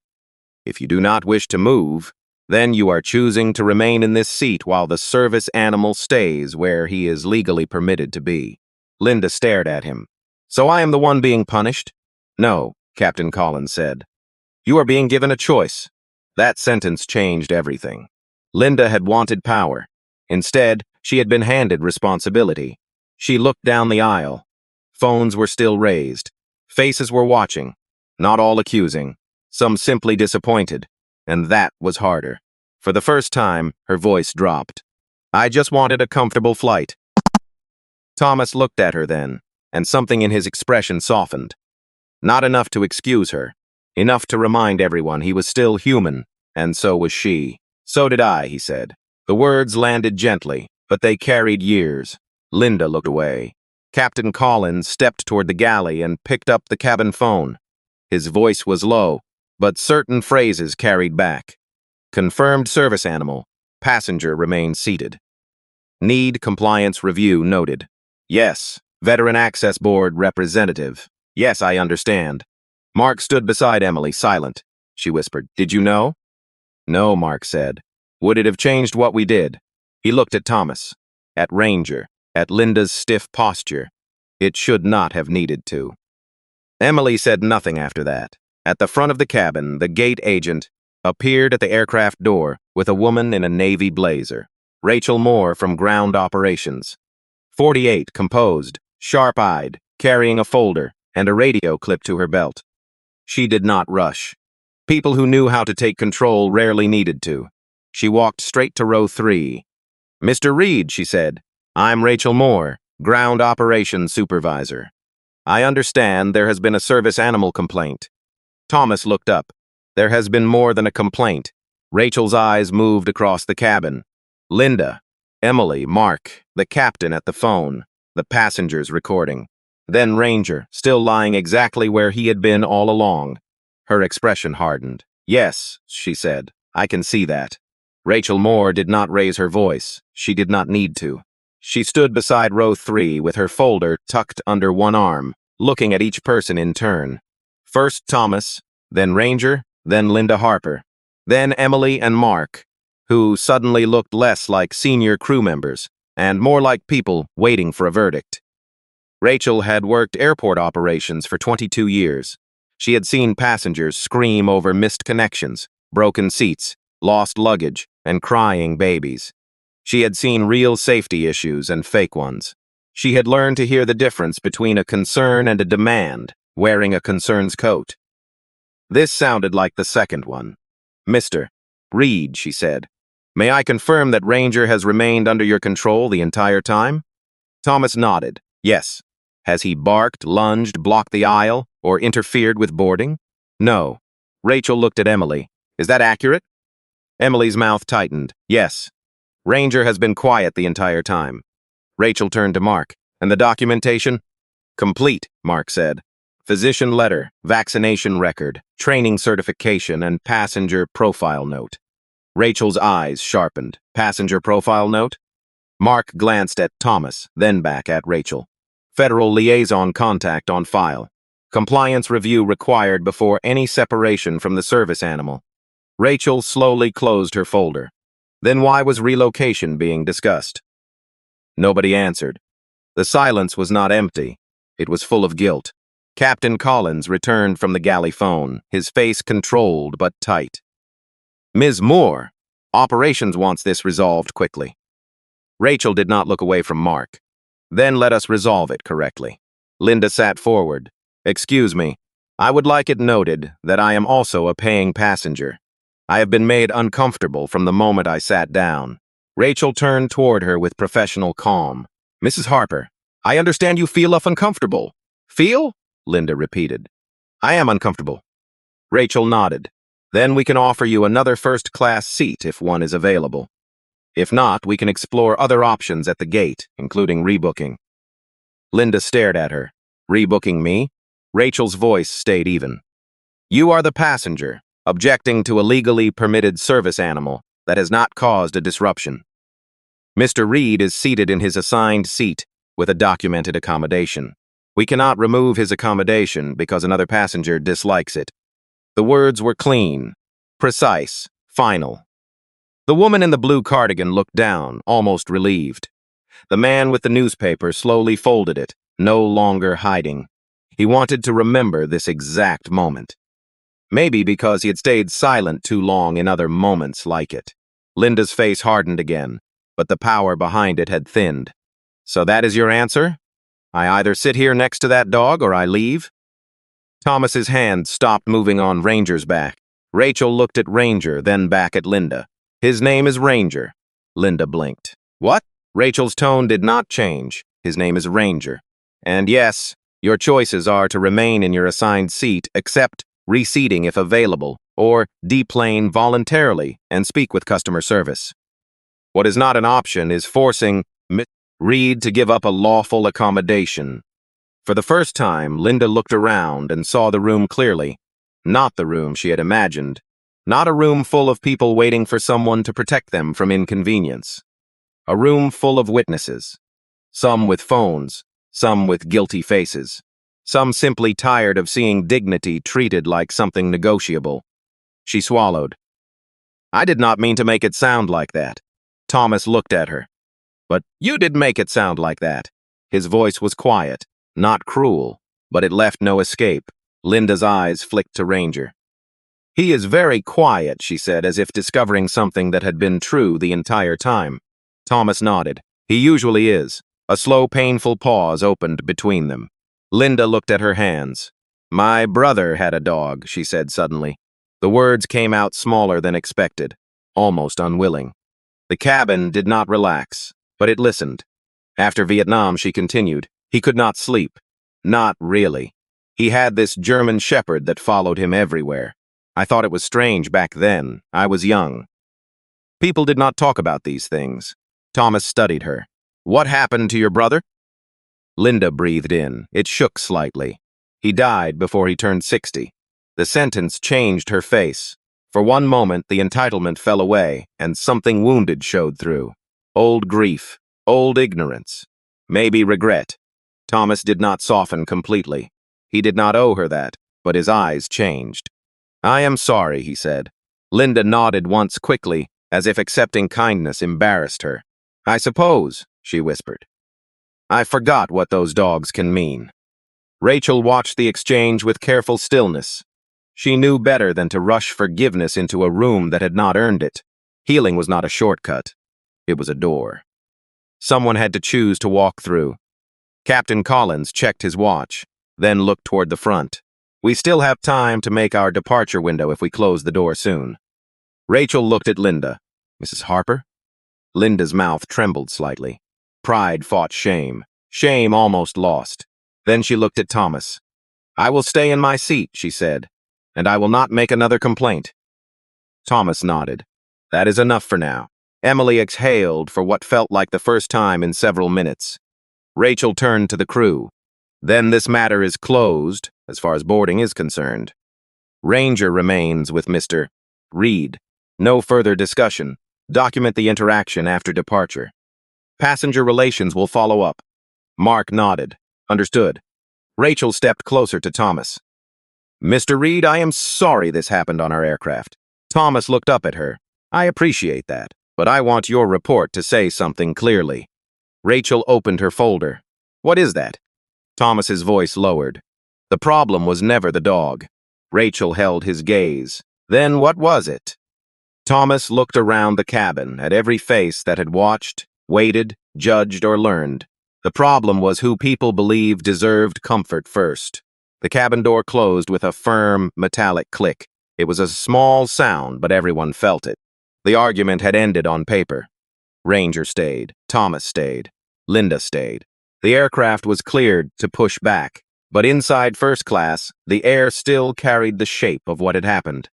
If you do not wish to move, then you are choosing to remain in this seat while the service animal stays where he is legally permitted to be. Linda stared at him. So I am the one being punished? No, Captain Collins said. You are being given a choice. That sentence changed everything. Linda had wanted power. Instead, she had been handed responsibility. She looked down the aisle. Phones were still raised. Faces were watching. Not all accusing. Some simply disappointed. And that was harder. For the first time, her voice dropped. I just wanted a comfortable flight. Thomas looked at her then, and something in his expression softened. Not enough to excuse her. Enough to remind everyone he was still human, and so was she. So did I, he said. The words landed gently, but they carried years. Linda looked away. Captain Collins stepped toward the galley and picked up the cabin phone. His voice was low, but certain phrases carried back. Confirmed service animal. Passenger remains seated. Need compliance review noted. Yes. Veteran Access Board representative. Yes, I understand. Mark stood beside Emily, silent. She whispered, Did you know? No, Mark said. Would it have changed what we did? He looked at Thomas, at Ranger, at Linda's stiff posture. It should not have needed to. Emily said nothing after that. At the front of the cabin, the gate agent appeared at the aircraft door with a woman in a navy blazer. Rachel Moore from Ground Operations. 48, composed, sharp-eyed, carrying a folder and a radio clipped to her belt. She did not rush. People who knew how to take control rarely needed to. She walked straight to row 3. Mr. Reed, she said, I'm Rachel Moore, Ground Operations Supervisor. I understand there has been a service animal complaint. Thomas looked up. There has been more than a complaint. Rachel's eyes moved across the cabin. Linda, Emily, Mark, the captain at the phone, the passengers recording. Then Ranger, still lying exactly where he had been all along. Her expression hardened. Yes, she said, I can see that. Rachel Moore did not raise her voice. She did not need to. She stood beside row 3 with her folder tucked under one arm, looking at each person in turn. First Thomas, then Ranger, then Linda Harper, then Emily and Mark, who suddenly looked less like senior crew members and more like people waiting for a verdict. Rachel had worked airport operations for 22 years. She had seen passengers scream over missed connections, broken seats, lost luggage, and crying babies. She had seen real safety issues and fake ones. She had learned to hear the difference between a concern and a demand, wearing a concern's coat. This sounded like the second one. Mr. Reed, she said, may I confirm that Ranger has remained under your control the entire time? Thomas nodded. Yes. Has he barked, lunged, blocked the aisle, or interfered with boarding? No. Rachel looked at Emily. Is that accurate? Emily's mouth tightened. Yes. Ranger has been quiet the entire time. Rachel turned to Mark. And the documentation? Complete, Mark said. Physician letter, vaccination record, training certification, and passenger profile note. Rachel's eyes sharpened. Passenger profile note? Mark glanced at Thomas, then back at Rachel. Federal liaison contact on file. Compliance review required before any separation from the service animal. Rachel slowly closed her folder. Then why was relocation being discussed? Nobody answered. The silence was not empty. It was full of guilt. Captain Collins returned from the galley phone, his face controlled but tight. Ms. Moore, operations wants this resolved quickly. Rachel did not look away from Mark. Then let us resolve it correctly. Linda sat forward. Excuse me. I would like it noted that I am also a paying passenger. I have been made uncomfortable from the moment I sat down. Rachel turned toward her with professional calm. Mrs. Harper, I understand you feel uncomfortable. Feel? Linda repeated. I am uncomfortable. Rachel nodded. Then we can offer you another first-class seat if one is available. If not, we can explore other options at the gate, including rebooking. Linda stared at her. Rebooking me? Rachel's voice stayed even. You are the passenger, objecting to a legally permitted service animal that has not caused a disruption. Mr. Reed is seated in his assigned seat with a documented accommodation. We cannot remove his accommodation because another passenger dislikes it. The words were clean, precise, final. The woman in the blue cardigan looked down, almost relieved. The man with the newspaper slowly folded it, no longer hiding. He wanted to remember this exact moment. Maybe because he had stayed silent too long in other moments like it. Linda's face hardened again, but the power behind it had thinned. So that is your answer? I either sit here next to that dog or I leave? Thomas's hand stopped moving on Ranger's back. Rachel looked at Ranger, then back at Linda. His name is Ranger. Linda blinked. What? Rachel's tone did not change. His name is Ranger. And yes, your choices are to remain in your assigned seat, except reseating if available, or deplane voluntarily and speak with customer service. What is not an option is forcing Miss Reed to give up a lawful accommodation. For the first time, Linda looked around and saw the room clearly. Not the room she had imagined. Not a room full of people waiting for someone to protect them from inconvenience. A room full of witnesses. Some with phones, some with guilty faces. Some simply tired of seeing dignity treated like something negotiable. She swallowed. I did not mean to make it sound like that. Thomas looked at her. But you did make it sound like that. His voice was quiet, not cruel, but it left no escape. Linda's eyes flicked to Ranger. He is very quiet, she said, as if discovering something that had been true the entire time. Thomas nodded. He usually is. A slow, painful pause opened between them. Linda looked at her hands. My brother had a dog, she said suddenly. The words came out smaller than expected, almost unwilling. The cabin did not relax, but it listened. After Vietnam, she continued, he could not sleep. Not really. He had this German shepherd that followed him everywhere. I thought it was strange back then. I was young. People did not talk about these things. Thomas studied her. What happened to your brother? Linda breathed in. It shook slightly. He died before he turned 60. The sentence changed her face. For one moment, the entitlement fell away, and something wounded showed through. Old grief, old ignorance, maybe regret. Thomas did not soften completely. He did not owe her that, but his eyes changed. I am sorry, he said. Linda nodded once quickly, as if accepting kindness embarrassed her. I suppose, she whispered. I forgot what those dogs can mean. Rachel watched the exchange with careful stillness. She knew better than to rush forgiveness into a room that had not earned it. Healing was not a shortcut. It was a door. Someone had to choose to walk through. Captain Collins checked his watch, then looked toward the front. We still have time to make our departure window if we close the door soon. Rachel looked at Linda. Mrs. Harper? Linda's mouth trembled slightly. Pride fought shame. Shame almost lost. Then she looked at Thomas. I will stay in my seat, she said, and I will not make another complaint. Thomas nodded. That is enough for now. Emily exhaled for what felt like the first time in several minutes. Rachel turned to the crew. Then this matter is closed, as far as boarding is concerned. Ranger remains with Mr. Reed. No further discussion. Document the interaction after departure. Passenger relations will follow up. Mark nodded. Understood. Rachel stepped closer to Thomas. Mr. Reed, I am sorry this happened on our aircraft. Thomas looked up at her. I appreciate that, but I want your report to say something clearly. Rachel opened her folder. What is that? Thomas's voice lowered. The problem was never the dog. Rachel held his gaze. Then what was it? Thomas looked around the cabin at every face that had watched, waited, judged, or learned. The problem was who people believed deserved comfort first. The cabin door closed with a firm, metallic click. It was a small sound, but everyone felt it. The argument had ended on paper. Ranger stayed. Thomas stayed. Linda stayed. The aircraft was cleared to push back, but inside first class, the air still carried the shape of what had happened.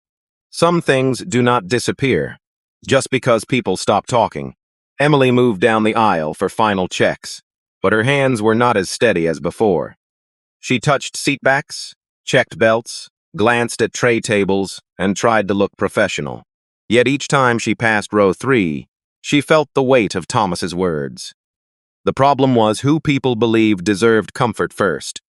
Some things do not disappear, just because people stop talking. Emily moved down the aisle for final checks, but her hands were not as steady as before. She touched seatbacks, checked belts, glanced at tray tables, and tried to look professional. Yet each time she passed row 3, she felt the weight of Thomas's words. The problem was who people believed deserved comfort first.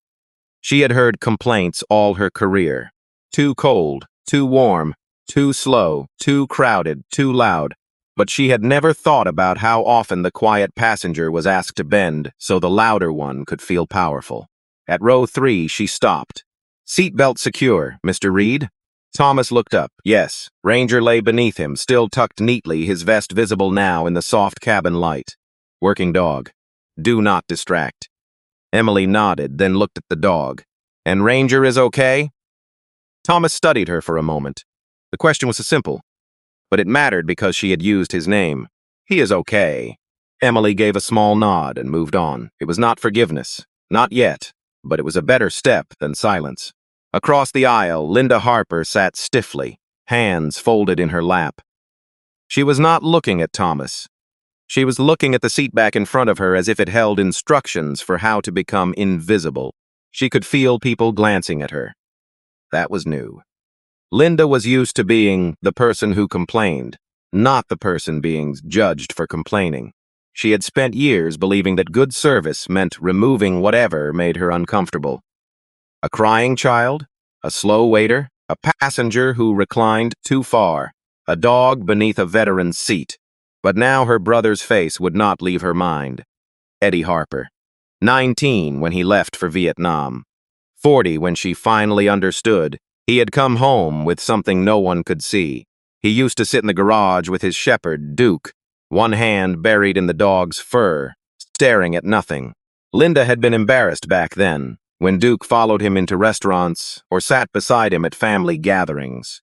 She had heard complaints all her career. Too cold, too warm, too slow, too crowded, too loud. But she had never thought about how often the quiet passenger was asked to bend so the louder one could feel powerful. At row 3, she stopped. "Seatbelt secure, Mr. Reed?" Thomas looked up. Yes. Ranger lay beneath him, still tucked neatly, his vest visible now in the soft cabin light. "Working dog. Do not distract." Emily nodded, then looked at the dog. "And Ranger is okay?" Thomas studied her for a moment. The question was simple, but it mattered because she had used his name. "He is okay." Emily gave a small nod and moved on. It was not forgiveness. Not yet, but it was a better step than silence. Across the aisle, Linda Harper sat stiffly, hands folded in her lap. She was not looking at Thomas. She was looking at the seat back in front of her as if it held instructions for how to become invisible. She could feel people glancing at her. That was new. Linda was used to being the person who complained, not the person being judged for complaining. She had spent years believing that good service meant removing whatever made her uncomfortable. A crying child, a slow waiter, a passenger who reclined too far, a dog beneath a veteran's seat. But now her brother's face would not leave her mind. Eddie Harper. 19 when he left for Vietnam. 40 when she finally understood. He had come home with something no one could see. He used to sit in the garage with his shepherd, Duke, one hand buried in the dog's fur, staring at nothing. Linda had been embarrassed back then, when Duke followed him into restaurants or sat beside him at family gatherings.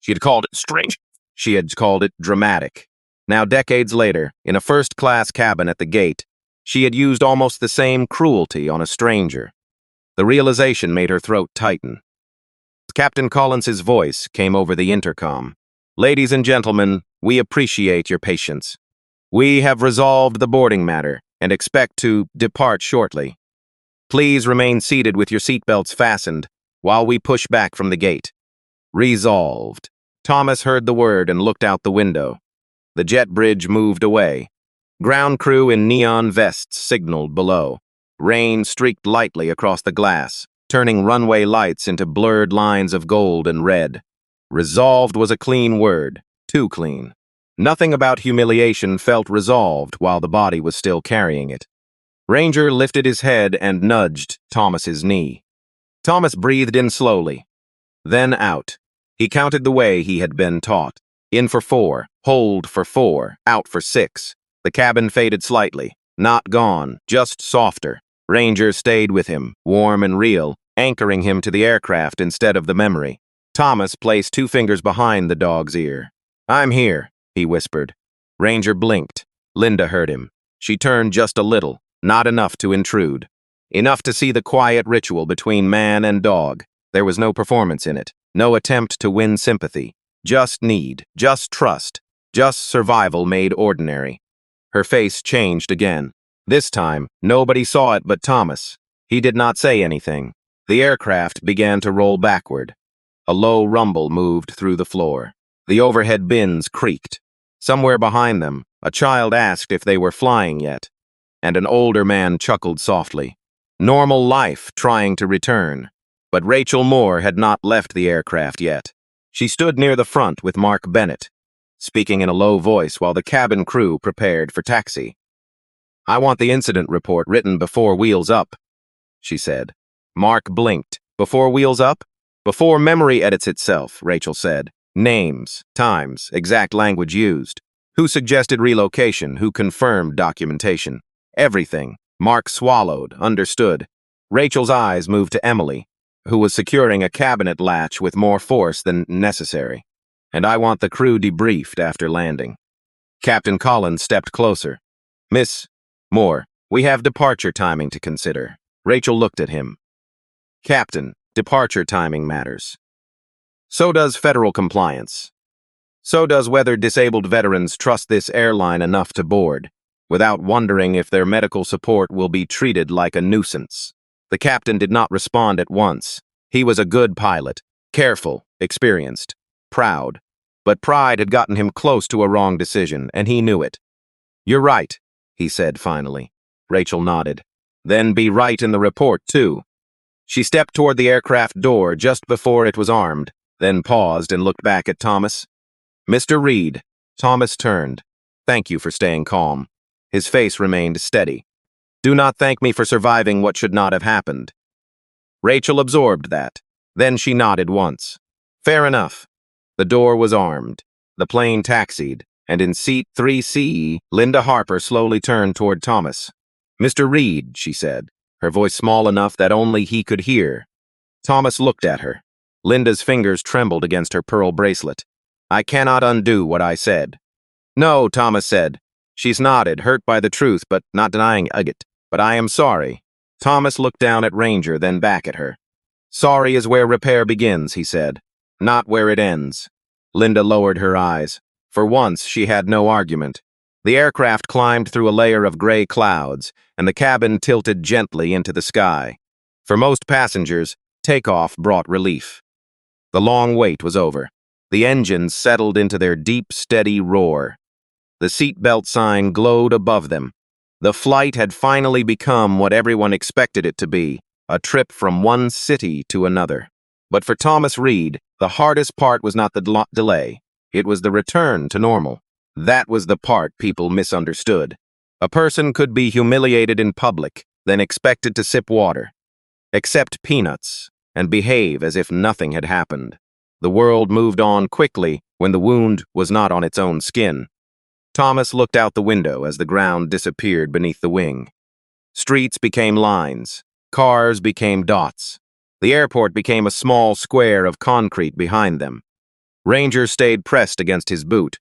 She had called it strange. She had called it dramatic. Now, decades later, in a first-class cabin at the gate, she had used almost the same cruelty on a stranger. The realization made her throat tighten. Captain Collins's voice came over the intercom. "Ladies and gentlemen, we appreciate your patience. We have resolved the boarding matter and expect to depart shortly. Please remain seated with your seatbelts fastened while we push back from the gate." Resolved. Thomas heard the word and looked out the window. The jet bridge moved away. Ground crew in neon vests signaled below. Rain streaked lightly across the glass, turning runway lights into blurred lines of gold and red. Resolved was a clean word, too clean. Nothing about humiliation felt resolved while the body was still carrying it. Ranger lifted his head and nudged Thomas's knee. Thomas breathed in slowly, then out. He counted the way he had been taught. In for 4, hold for 4, out for 6. The cabin faded slightly. Not gone, just softer. Ranger stayed with him, warm and real, anchoring him to the aircraft instead of the memory. Thomas placed 2 fingers behind the dog's ear. "I'm here," he whispered. Ranger blinked. Linda heard him. She turned just a little, not enough to intrude. Enough to see the quiet ritual between man and dog. There was no performance in it, no attempt to win sympathy. Just need, just trust, just survival made ordinary. Her face changed again. This time, nobody saw it but Thomas. He did not say anything. The aircraft began to roll backward. A low rumble moved through the floor. The overhead bins creaked. Somewhere behind them, a child asked if they were flying yet, and an older man chuckled softly. Normal life trying to return. But Rachel Moore had not left the aircraft yet. She stood near the front with Mark Bennett, speaking in a low voice while the cabin crew prepared for taxi. "I want the incident report written before Wheels Up," she said. Mark blinked. "Before Wheels Up?" "Before memory edits itself," Rachel said. "Names, times, exact language used. Who suggested relocation, who confirmed documentation. Everything." Mark swallowed, understood. Rachel's eyes moved to Emily, who was securing a cabinet latch with more force than necessary. "And I want the crew debriefed after landing." Captain Collins stepped closer. "Miss Moore, we have departure timing to consider." Rachel looked at him. "Captain, departure timing matters. So does federal compliance. So does whether disabled veterans trust this airline enough to board, without wondering if their medical support will be treated like a nuisance." The captain did not respond at once. He was a good pilot, careful, experienced, proud. But pride had gotten him close to a wrong decision, and he knew it. "You're right," he said finally. Rachel nodded. "Then be right in the report, too." She stepped toward the aircraft door just before it was armed, then paused and looked back at Thomas. "Mr. Reed." Thomas turned. "Thank you for staying calm." His face remained steady. "Do not thank me for surviving what should not have happened." Rachel absorbed that. Then she nodded once. "Fair enough." The door was armed. The plane taxied, and in seat 3C, Linda Harper slowly turned toward Thomas. "Mr. Reed," she said, her voice small enough that only he could hear. Thomas looked at her. Linda's fingers trembled against her pearl bracelet. "I cannot undo what I said." "No," Thomas said. She's nodded, hurt by the truth, but not denying it. "But I am sorry." Thomas looked down at Ranger, then back at her. "Sorry is where repair begins," he said, "not where it ends." Linda lowered her eyes. For once, she had no argument. The aircraft climbed through a layer of gray clouds, and the cabin tilted gently into the sky. For most passengers, takeoff brought relief. The long wait was over. The engines settled into their deep, steady roar. The seatbelt sign glowed above them. The flight had finally become what everyone expected it to be, a trip from one city to another. But for Thomas Reed, the hardest part was not the delay. It was the return to normal. That was the part people misunderstood. A person could be humiliated in public, then expected to sip water, accept peanuts, and behave as if nothing had happened. The world moved on quickly when the wound was not on its own skin. Thomas looked out the window as the ground disappeared beneath the wing. Streets became lines. Cars became dots. The airport became a small square of concrete behind them. Ranger stayed pressed against his boot.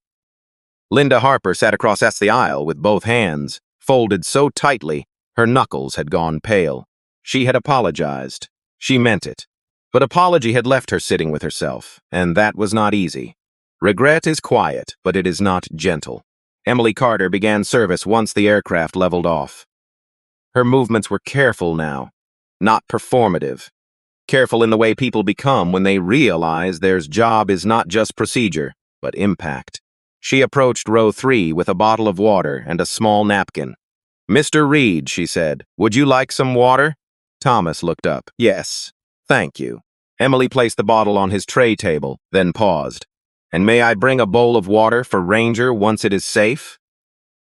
Linda Harper sat across the aisle with both hands, folded so tightly her knuckles had gone pale. She had apologized. She meant it. But apology had left her sitting with herself, and that was not easy. Regret is quiet, but it is not gentle. Emily Carter began service once the aircraft leveled off. Her movements were careful now, not performative. Careful in the way people become when they realize their job is not just procedure, but impact. She approached row 3 with a bottle of water and a small napkin. "Mr. Reed," she said, "would you like some water?" Thomas looked up. "Yes, thank you." Emily placed the bottle on his tray table, then paused. "And may I bring a bowl of water for Ranger once it is safe?"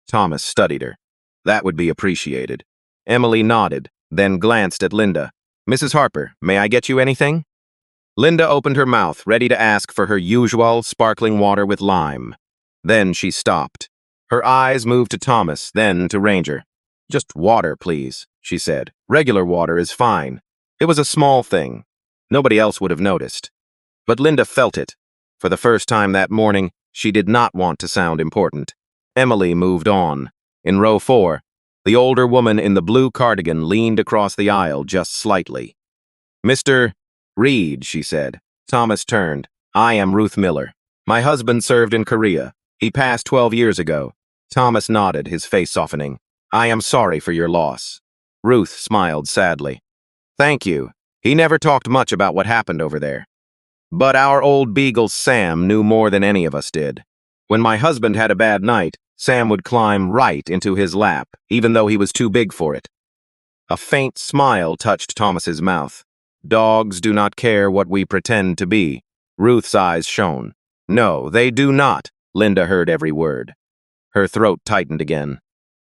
Thomas studied her. "That would be appreciated." Emily nodded, then glanced at Linda. "Mrs. Harper, may I get you anything?" Linda opened her mouth, ready to ask for her usual sparkling water with lime. Then she stopped. Her eyes moved to Thomas, then to Ranger. "Just water, please," she said. "Regular water is fine." It was a small thing. Nobody else would have noticed. But Linda felt it. For the first time that morning, she did not want to sound important. Emily moved on. In row 4, the older woman in the blue cardigan leaned across the aisle just slightly. "Mr. Reed," she said. Thomas turned. "I am Ruth Miller. My husband served in Korea. He passed 12 years ago." Thomas nodded, his face softening. "I am sorry for your loss." Ruth smiled sadly. "Thank you. He never talked much about what happened over there. But our old beagle Sam knew more than any of us did. When my husband had a bad night, Sam would climb right into his lap, even though he was too big for it." A faint smile touched Thomas's mouth. "Dogs do not care what we pretend to be." Ruth's eyes shone. "No, they do not." Linda heard every word. Her throat tightened again.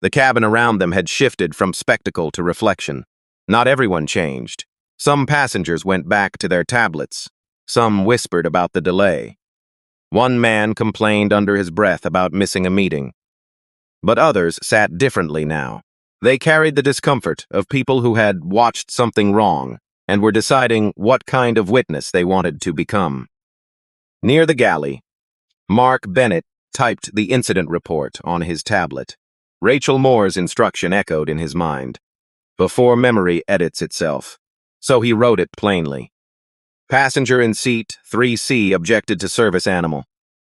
The cabin around them had shifted from spectacle to reflection. Not everyone changed. Some passengers went back to their tablets. Some whispered about the delay. One man complained under his breath about missing a meeting. But others sat differently now. They carried the discomfort of people who had watched something wrong and were deciding what kind of witness they wanted to become. Near the galley, Mark Bennett typed the incident report on his tablet. Rachel Moore's instruction echoed in his mind. Before memory edits itself. So he wrote it plainly. Passenger in seat 3C objected to service animal.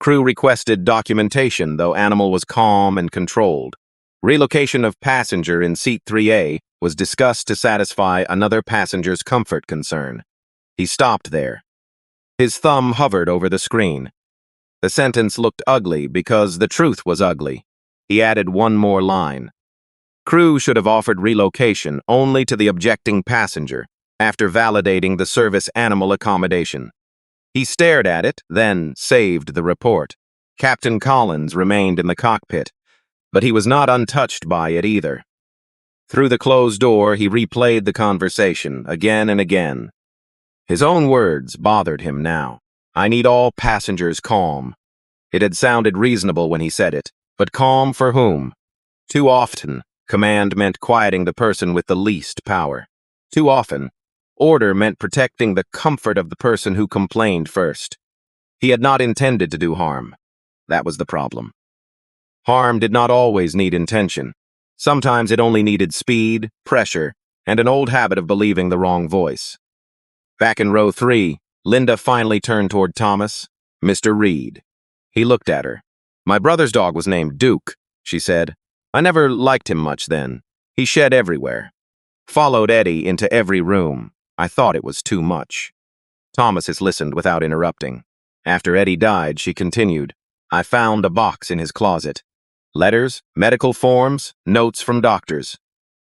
Crew requested documentation, though animal was calm and controlled. Relocation of passenger in seat 3A was discussed to satisfy another passenger's comfort concern. He stopped there. His thumb hovered over the screen. The sentence looked ugly because the truth was ugly. He added one more line. Crew should have offered relocation only to the objecting passenger after validating the service animal accommodation. He stared at it, then saved the report. Captain Collins remained in the cockpit, but he was not untouched by it either. Through the closed door, he replayed the conversation again and again. His own words bothered him now. I need all passengers calm. It had sounded reasonable when he said it, but calm for whom? Too often, command meant quieting the person with the least power. Too often, order meant protecting the comfort of the person who complained first. He had not intended to do harm. That was the problem. Harm did not always need intention. Sometimes it only needed speed, pressure, and an old habit of believing the wrong voice. Back in row 3, Linda finally turned toward Thomas. Mr. Reed. He looked at her. My brother's dog was named Duke, she said. I never liked him much then. He shed everywhere. Followed Eddie into every room. I thought it was too much. Thomas has listened without interrupting. After Eddie died, she continued. I found a box in his closet. Letters, medical forms, notes from doctors.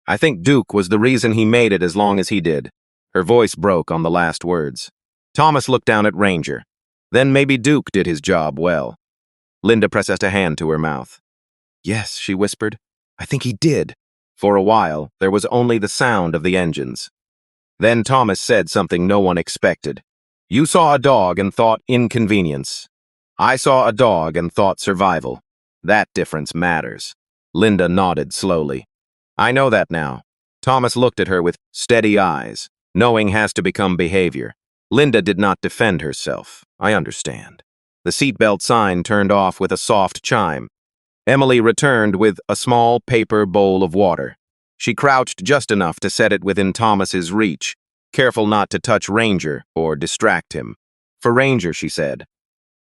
I think Duke was the reason he made it as long as he did. Her voice broke on the last words. Thomas looked down at Ranger. Then maybe Duke did his job well. Linda pressed a hand to her mouth. Yes, she whispered. I think he did. For a while, there was only the sound of the engines. Then Thomas said something no one expected. You saw a dog and thought inconvenience. I saw a dog and thought survival. That difference matters. Linda nodded slowly. I know that now. Thomas looked at her with steady eyes. Knowing has to become behavior. Linda did not defend herself. I understand. The seatbelt sign turned off with a soft chime. Emily returned with a small paper bowl of water. She crouched just enough to set it within Thomas's reach, careful not to touch Ranger or distract him. For Ranger, she said.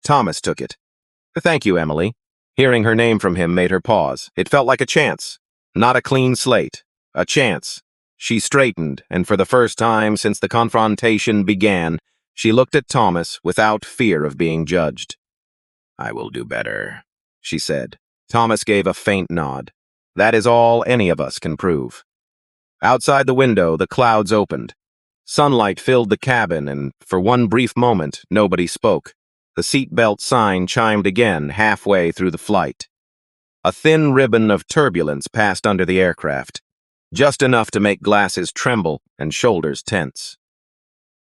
Thomas took it. Thank you, Emily. Hearing her name from him made her pause. It felt like a chance. Not a clean slate. A chance. She straightened, and for the first time since the confrontation began, she looked at Thomas without fear of being judged. I will do better, she said. Thomas gave a faint nod. That is all any of us can prove. Outside the window, the clouds opened. Sunlight filled the cabin, and for one brief moment, nobody spoke. The seatbelt sign chimed again halfway through the flight. A thin ribbon of turbulence passed under the aircraft, just enough to make glasses tremble and shoulders tense.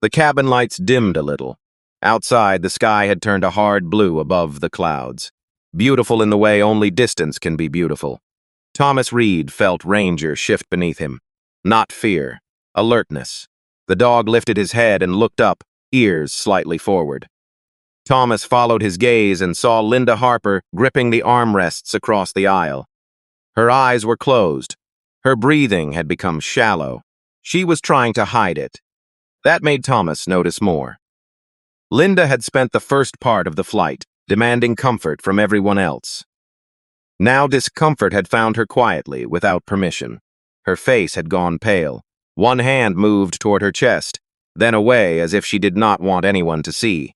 The cabin lights dimmed a little. Outside, the sky had turned a hard blue above the clouds, beautiful in the way only distance can be beautiful. Thomas Reed felt Ranger shift beneath him. Not fear, alertness. The dog lifted his head and looked up, ears slightly forward. Thomas followed his gaze and saw Linda Harper gripping the armrests across the aisle. Her eyes were closed. Her breathing had become shallow. She was trying to hide it. That made Thomas notice more. Linda had spent the first part of the flight, demanding comfort from everyone else. Now discomfort had found her quietly, without permission. Her face had gone pale. One hand moved toward her chest, then away as if she did not want anyone to see.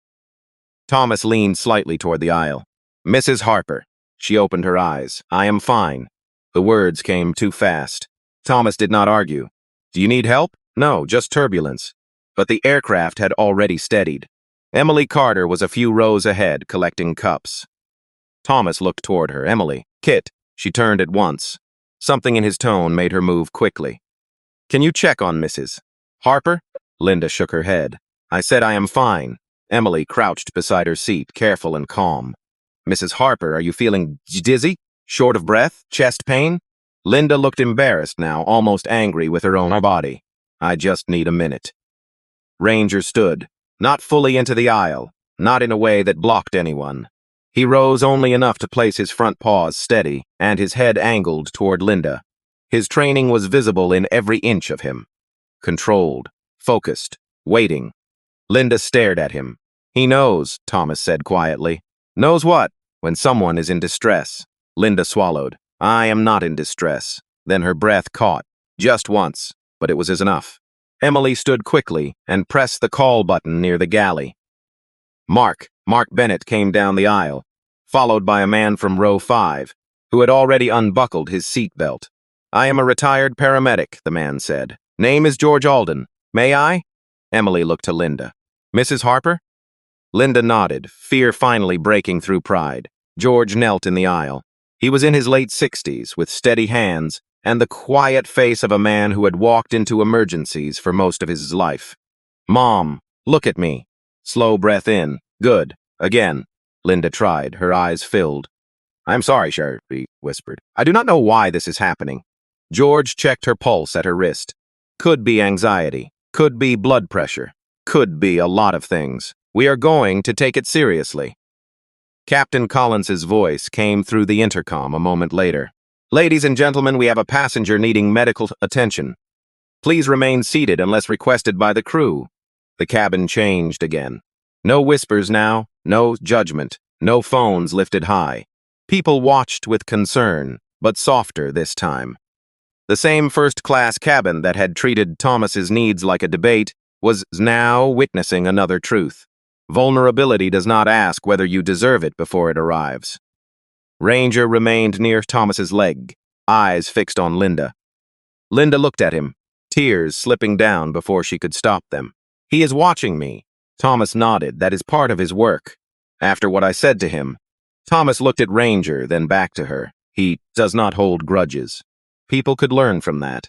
Thomas leaned slightly toward the aisle. Mrs. Harper. She opened her eyes. I am fine. The words came too fast. Thomas did not argue. Do you need help? No, just turbulence. But the aircraft had already steadied. Emily Carter was a few rows ahead, collecting cups. Thomas looked toward her. Emily. Kit. She turned at once. Something in his tone made her move quickly. Can you check on Mrs. Harper? Linda shook her head. I said I am fine. Emily crouched beside her seat, careful and calm. Mrs. Harper, are you feeling dizzy? Short of breath? Chest pain? Linda looked embarrassed now, almost angry with her own body. I just need a minute. Ranger stood, not fully into the aisle, not in a way that blocked anyone. He rose only enough to place his front paws steady and his head angled toward Linda. His training was visible in every inch of him. Controlled, focused, waiting. Linda stared at him. He knows, Thomas said quietly. Knows what? When someone is in distress. Linda swallowed. I am not in distress. Then her breath caught, just once, but it was enough. Emily stood quickly and pressed the call button near the galley. Mark Bennett came down the aisle, followed by a man from row 5, who had already unbuckled his seatbelt. I am a retired paramedic, the man said. Name is George Alden. May I? Emily looked to Linda. Mrs. Harper? Linda nodded, fear finally breaking through pride. George knelt in the aisle. He was in his late 60s, with steady hands and the quiet face of a man who had walked into emergencies for most of his life. Mom, look at me. Slow breath in. Good. Again. Linda tried, her eyes filled. I'm sorry, Sherry whispered. I do not know why this is happening. George checked her pulse at her wrist. Could be anxiety. Could be blood pressure. Could be a lot of things. We are going to take it seriously. Captain Collins's voice came through the intercom a moment later. Ladies and gentlemen, we have a passenger needing medical attention. Please remain seated unless requested by the crew. The cabin changed again. No whispers now, no judgment, no phones lifted high. People watched with concern, but softer this time. The same first-class cabin that had treated Thomas's needs like a debate was now witnessing another truth. Vulnerability does not ask whether you deserve it before it arrives. Ranger remained near Thomas's leg, eyes fixed on Linda. Linda looked at him, tears slipping down before she could stop them. He is watching me. Thomas nodded. That is part of his work. After what I said to him, Thomas looked at Ranger, then back to her. He does not hold grudges. People could learn from that.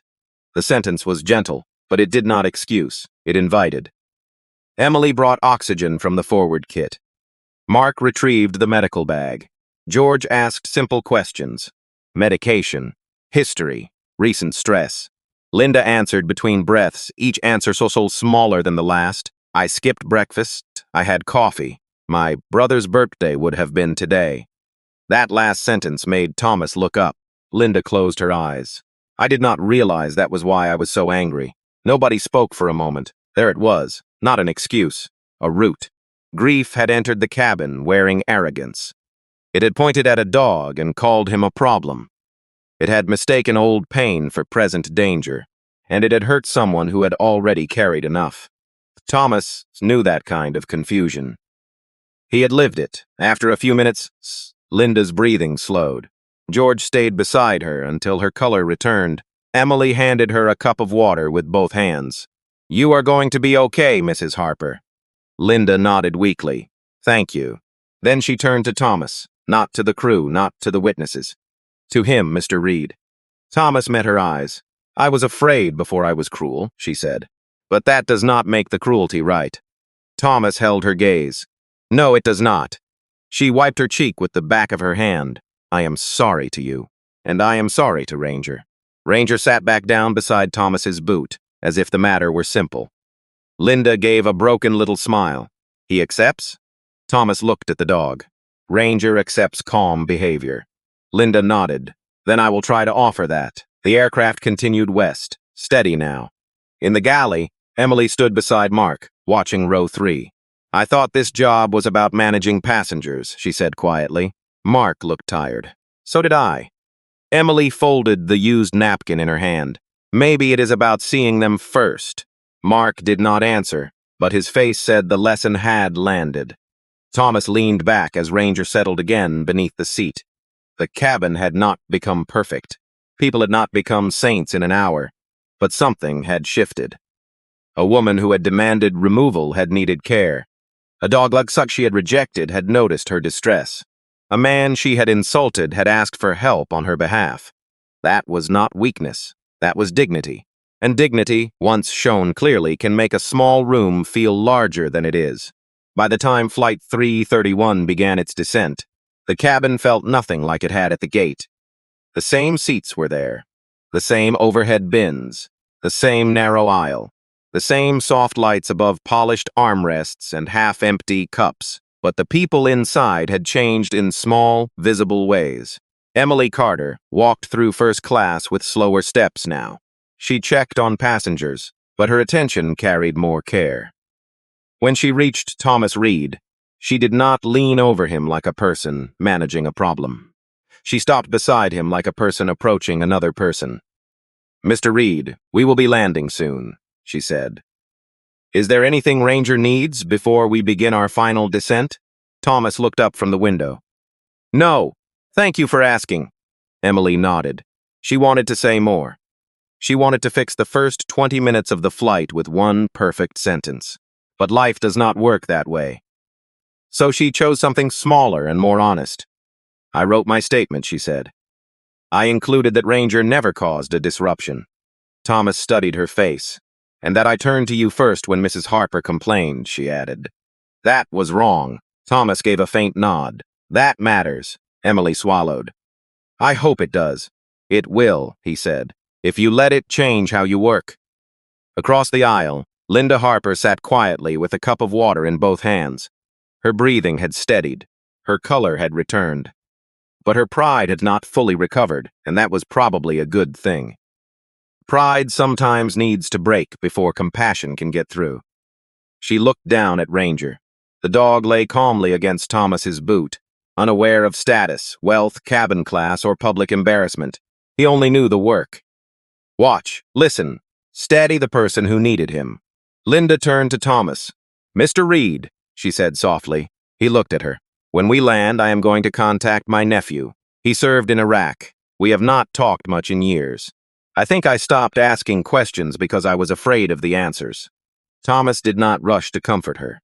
The sentence was gentle, but it did not excuse. It invited. Emily brought oxygen from the forward kit. Mark retrieved the medical bag. George asked simple questions. Medication, history, recent stress. Linda answered between breaths, each answer so smaller than the last. I skipped breakfast. I had coffee. My brother's birthday would have been today. That last sentence made Thomas look up. Linda closed her eyes. I did not realize that was why I was so angry. Nobody spoke for a moment. There it was, not an excuse, a root. Grief had entered the cabin, wearing arrogance. It had pointed at a dog and called him a problem. It had mistaken old pain for present danger, and it had hurt someone who had already carried enough. Thomas knew that kind of confusion. He had lived it. After a few minutes, Linda's breathing slowed. George stayed beside her until her color returned. Emily handed her a cup of water with both hands. You are going to be okay, Mrs. Harper. Linda nodded weakly. Thank you. Then she turned to Thomas, not to the crew, not to the witnesses. To him, Mr. Reed. Thomas met her eyes. I was afraid before I was cruel, she said. But that does not make the cruelty right. Thomas held her gaze. No, it does not. She wiped her cheek with the back of her hand. I am sorry to you. And I am sorry to Ranger. Ranger sat back down beside Thomas's boot, as if the matter were simple. Linda gave a broken little smile. He accepts? Thomas looked at the dog. Ranger accepts calm behavior. Linda nodded. Then I will try to offer that. The aircraft continued west, steady now. In the galley, Emily stood beside Mark, watching row 3. I thought this job was about managing passengers, she said quietly. Mark looked tired. So did I. Emily folded the used napkin in her hand. Maybe it is about seeing them first. Mark did not answer, but his face said the lesson had landed. Thomas leaned back as Ranger settled again beneath the seat. The cabin had not become perfect. People had not become saints in an hour, but something had shifted. A woman who had demanded removal had needed care. A dog like such she had rejected had noticed her distress. A man she had insulted had asked for help on her behalf. That was not weakness. That was dignity. And dignity, once shown clearly, can make a small room feel larger than it is. By the time Flight 331 began its descent, the cabin felt nothing like it had at the gate. The same seats were there, the same overhead bins, the same narrow aisle, the same soft lights above polished armrests and half-empty cups, but the people inside had changed in small, visible ways. Emily Carter walked through first class with slower steps now. She checked on passengers, but her attention carried more care. When she reached Thomas Reed, she did not lean over him like a person managing a problem. She stopped beside him like a person approaching another person. "Mr. Reed, we will be landing soon," she said. "Is there anything Ranger needs before we begin our final descent?" Thomas looked up from the window. "No, thank you for asking." Emily nodded. She wanted to say more. She wanted to fix the first 20 minutes of the flight with one perfect sentence. But life does not work that way. So she chose something smaller and more honest. "I wrote my statement," she said. "I included that Ranger never caused a disruption." Thomas studied her face. "And that I turned to you first when Mrs. Harper complained," she added. "That was wrong." Thomas gave a faint nod. "That matters." Emily swallowed. "I hope it does." "It will," he said, "if you let it change how you work." Across the aisle, Linda Harper sat quietly with a cup of water in both hands. Her breathing had steadied. Her color had returned. But her pride had not fully recovered, and that was probably a good thing. Pride sometimes needs to break before compassion can get through. She looked down at Ranger. The dog lay calmly against Thomas's boot, unaware of status, wealth, cabin class, or public embarrassment. He only knew the work. Watch, listen, steady the person who needed him. Linda turned to Thomas. "Mr. Reed," she said softly. He looked at her. "When we land, I am going to contact my nephew. He served in Iraq. We have not talked much in years. I think I stopped asking questions because I was afraid of the answers." Thomas did not rush to comfort her.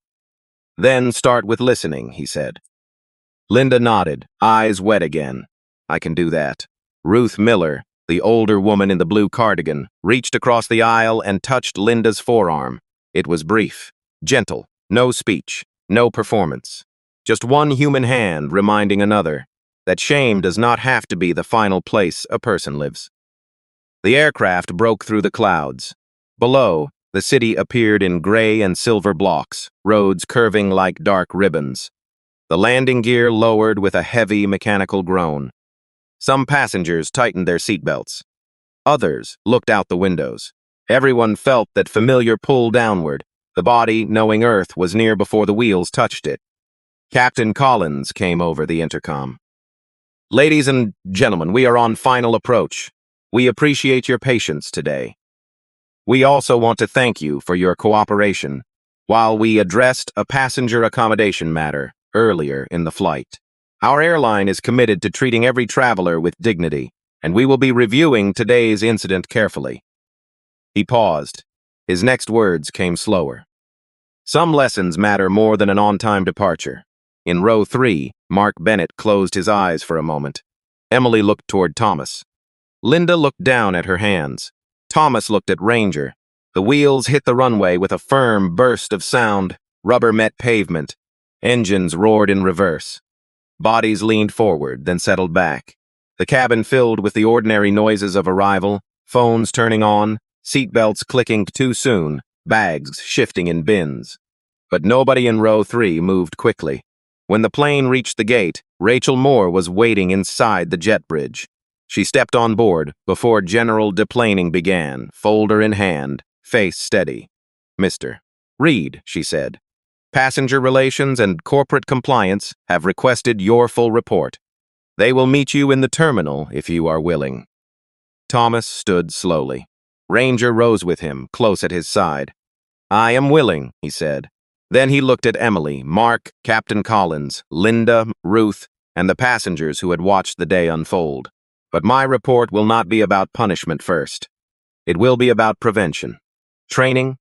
"Then start with listening," he said. Linda nodded, eyes wet again. "I can do that." Ruth Miller, the older woman in the blue cardigan, reached across the aisle and touched Linda's forearm. It was brief, gentle, no speech, no performance. Just one human hand reminding another that shame does not have to be the final place a person lives. The aircraft broke through the clouds. Below, the city appeared in gray and silver blocks, roads curving like dark ribbons. The landing gear lowered with a heavy mechanical groan. Some passengers tightened their seatbelts. Others looked out the windows. Everyone felt that familiar pull downward, the body knowing Earth was near before the wheels touched it. Captain Collins came over the intercom. "Ladies and gentlemen, we are on final approach. We appreciate your patience today. We also want to thank you for your cooperation while we addressed a passenger accommodation matter earlier in the flight. Our airline is committed to treating every traveler with dignity, and we will be reviewing today's incident carefully." He paused. His next words came slower. "Some lessons matter more than an on-time departure." In row 3, Mark Bennett closed his eyes for a moment. Emily looked toward Thomas. Linda looked down at her hands. Thomas looked at Ranger. The wheels hit the runway with a firm burst of sound. Rubber met pavement. Engines roared in reverse. Bodies leaned forward, then settled back. The cabin filled with the ordinary noises of arrival, phones turning on, seatbelts clicking too soon, bags shifting in bins. But nobody in row 3 moved quickly. When the plane reached the gate, Rachel Moore was waiting inside the jet bridge. She stepped on board before general deplaning began, folder in hand, face steady. "Mr. Reed," she said, "Passenger Relations and Corporate Compliance have requested your full report. They will meet you in the terminal if you are willing." Thomas stood slowly. Ranger rose with him, close at his side. "I am willing," he said. Then he looked at Emily, Mark, Captain Collins, Linda, Ruth, and the passengers who had watched the day unfold. "But my report will not be about punishment first. It will be about prevention, training,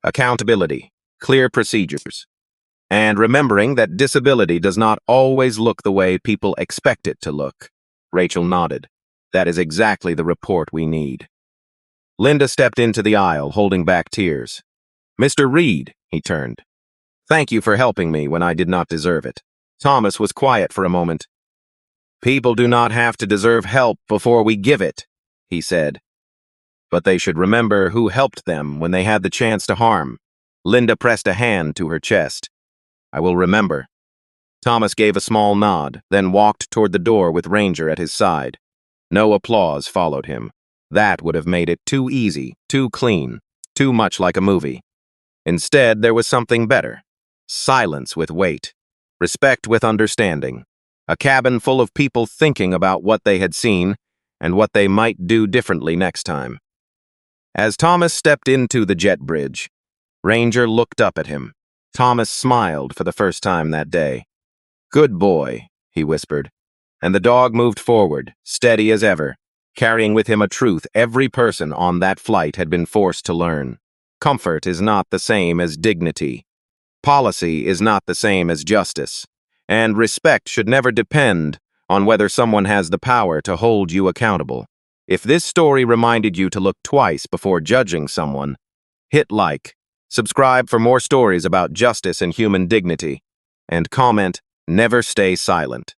accountability, clear procedures, and remembering that disability does not always look the way people expect it to look." Rachel nodded. "That is exactly the report we need." Linda stepped into the aisle, holding back tears. "Mr. Reed," he turned. "Thank you for helping me when I did not deserve it." Thomas was quiet for a moment. "People do not have to deserve help before we give it," he said. "But they should remember who helped them when they had the chance to harm." Linda pressed a hand to her chest. "I will remember." Thomas gave a small nod, then walked toward the door with Ranger at his side. No applause followed him. That would have made it too easy, too clean, too much like a movie. Instead, there was something better. Silence with weight. Respect with understanding. A cabin full of people thinking about what they had seen and what they might do differently next time. As Thomas stepped into the jet bridge, Ranger looked up at him. Thomas smiled for the first time that day. "Good boy," he whispered, and the dog moved forward, steady as ever, carrying with him a truth every person on that flight had been forced to learn. Comfort is not the same as dignity. Policy is not the same as justice. And respect should never depend on whether someone has the power to hold you accountable. If this story reminded you to look twice before judging someone, hit like, subscribe for more stories about justice and human dignity, and comment, never stay silent.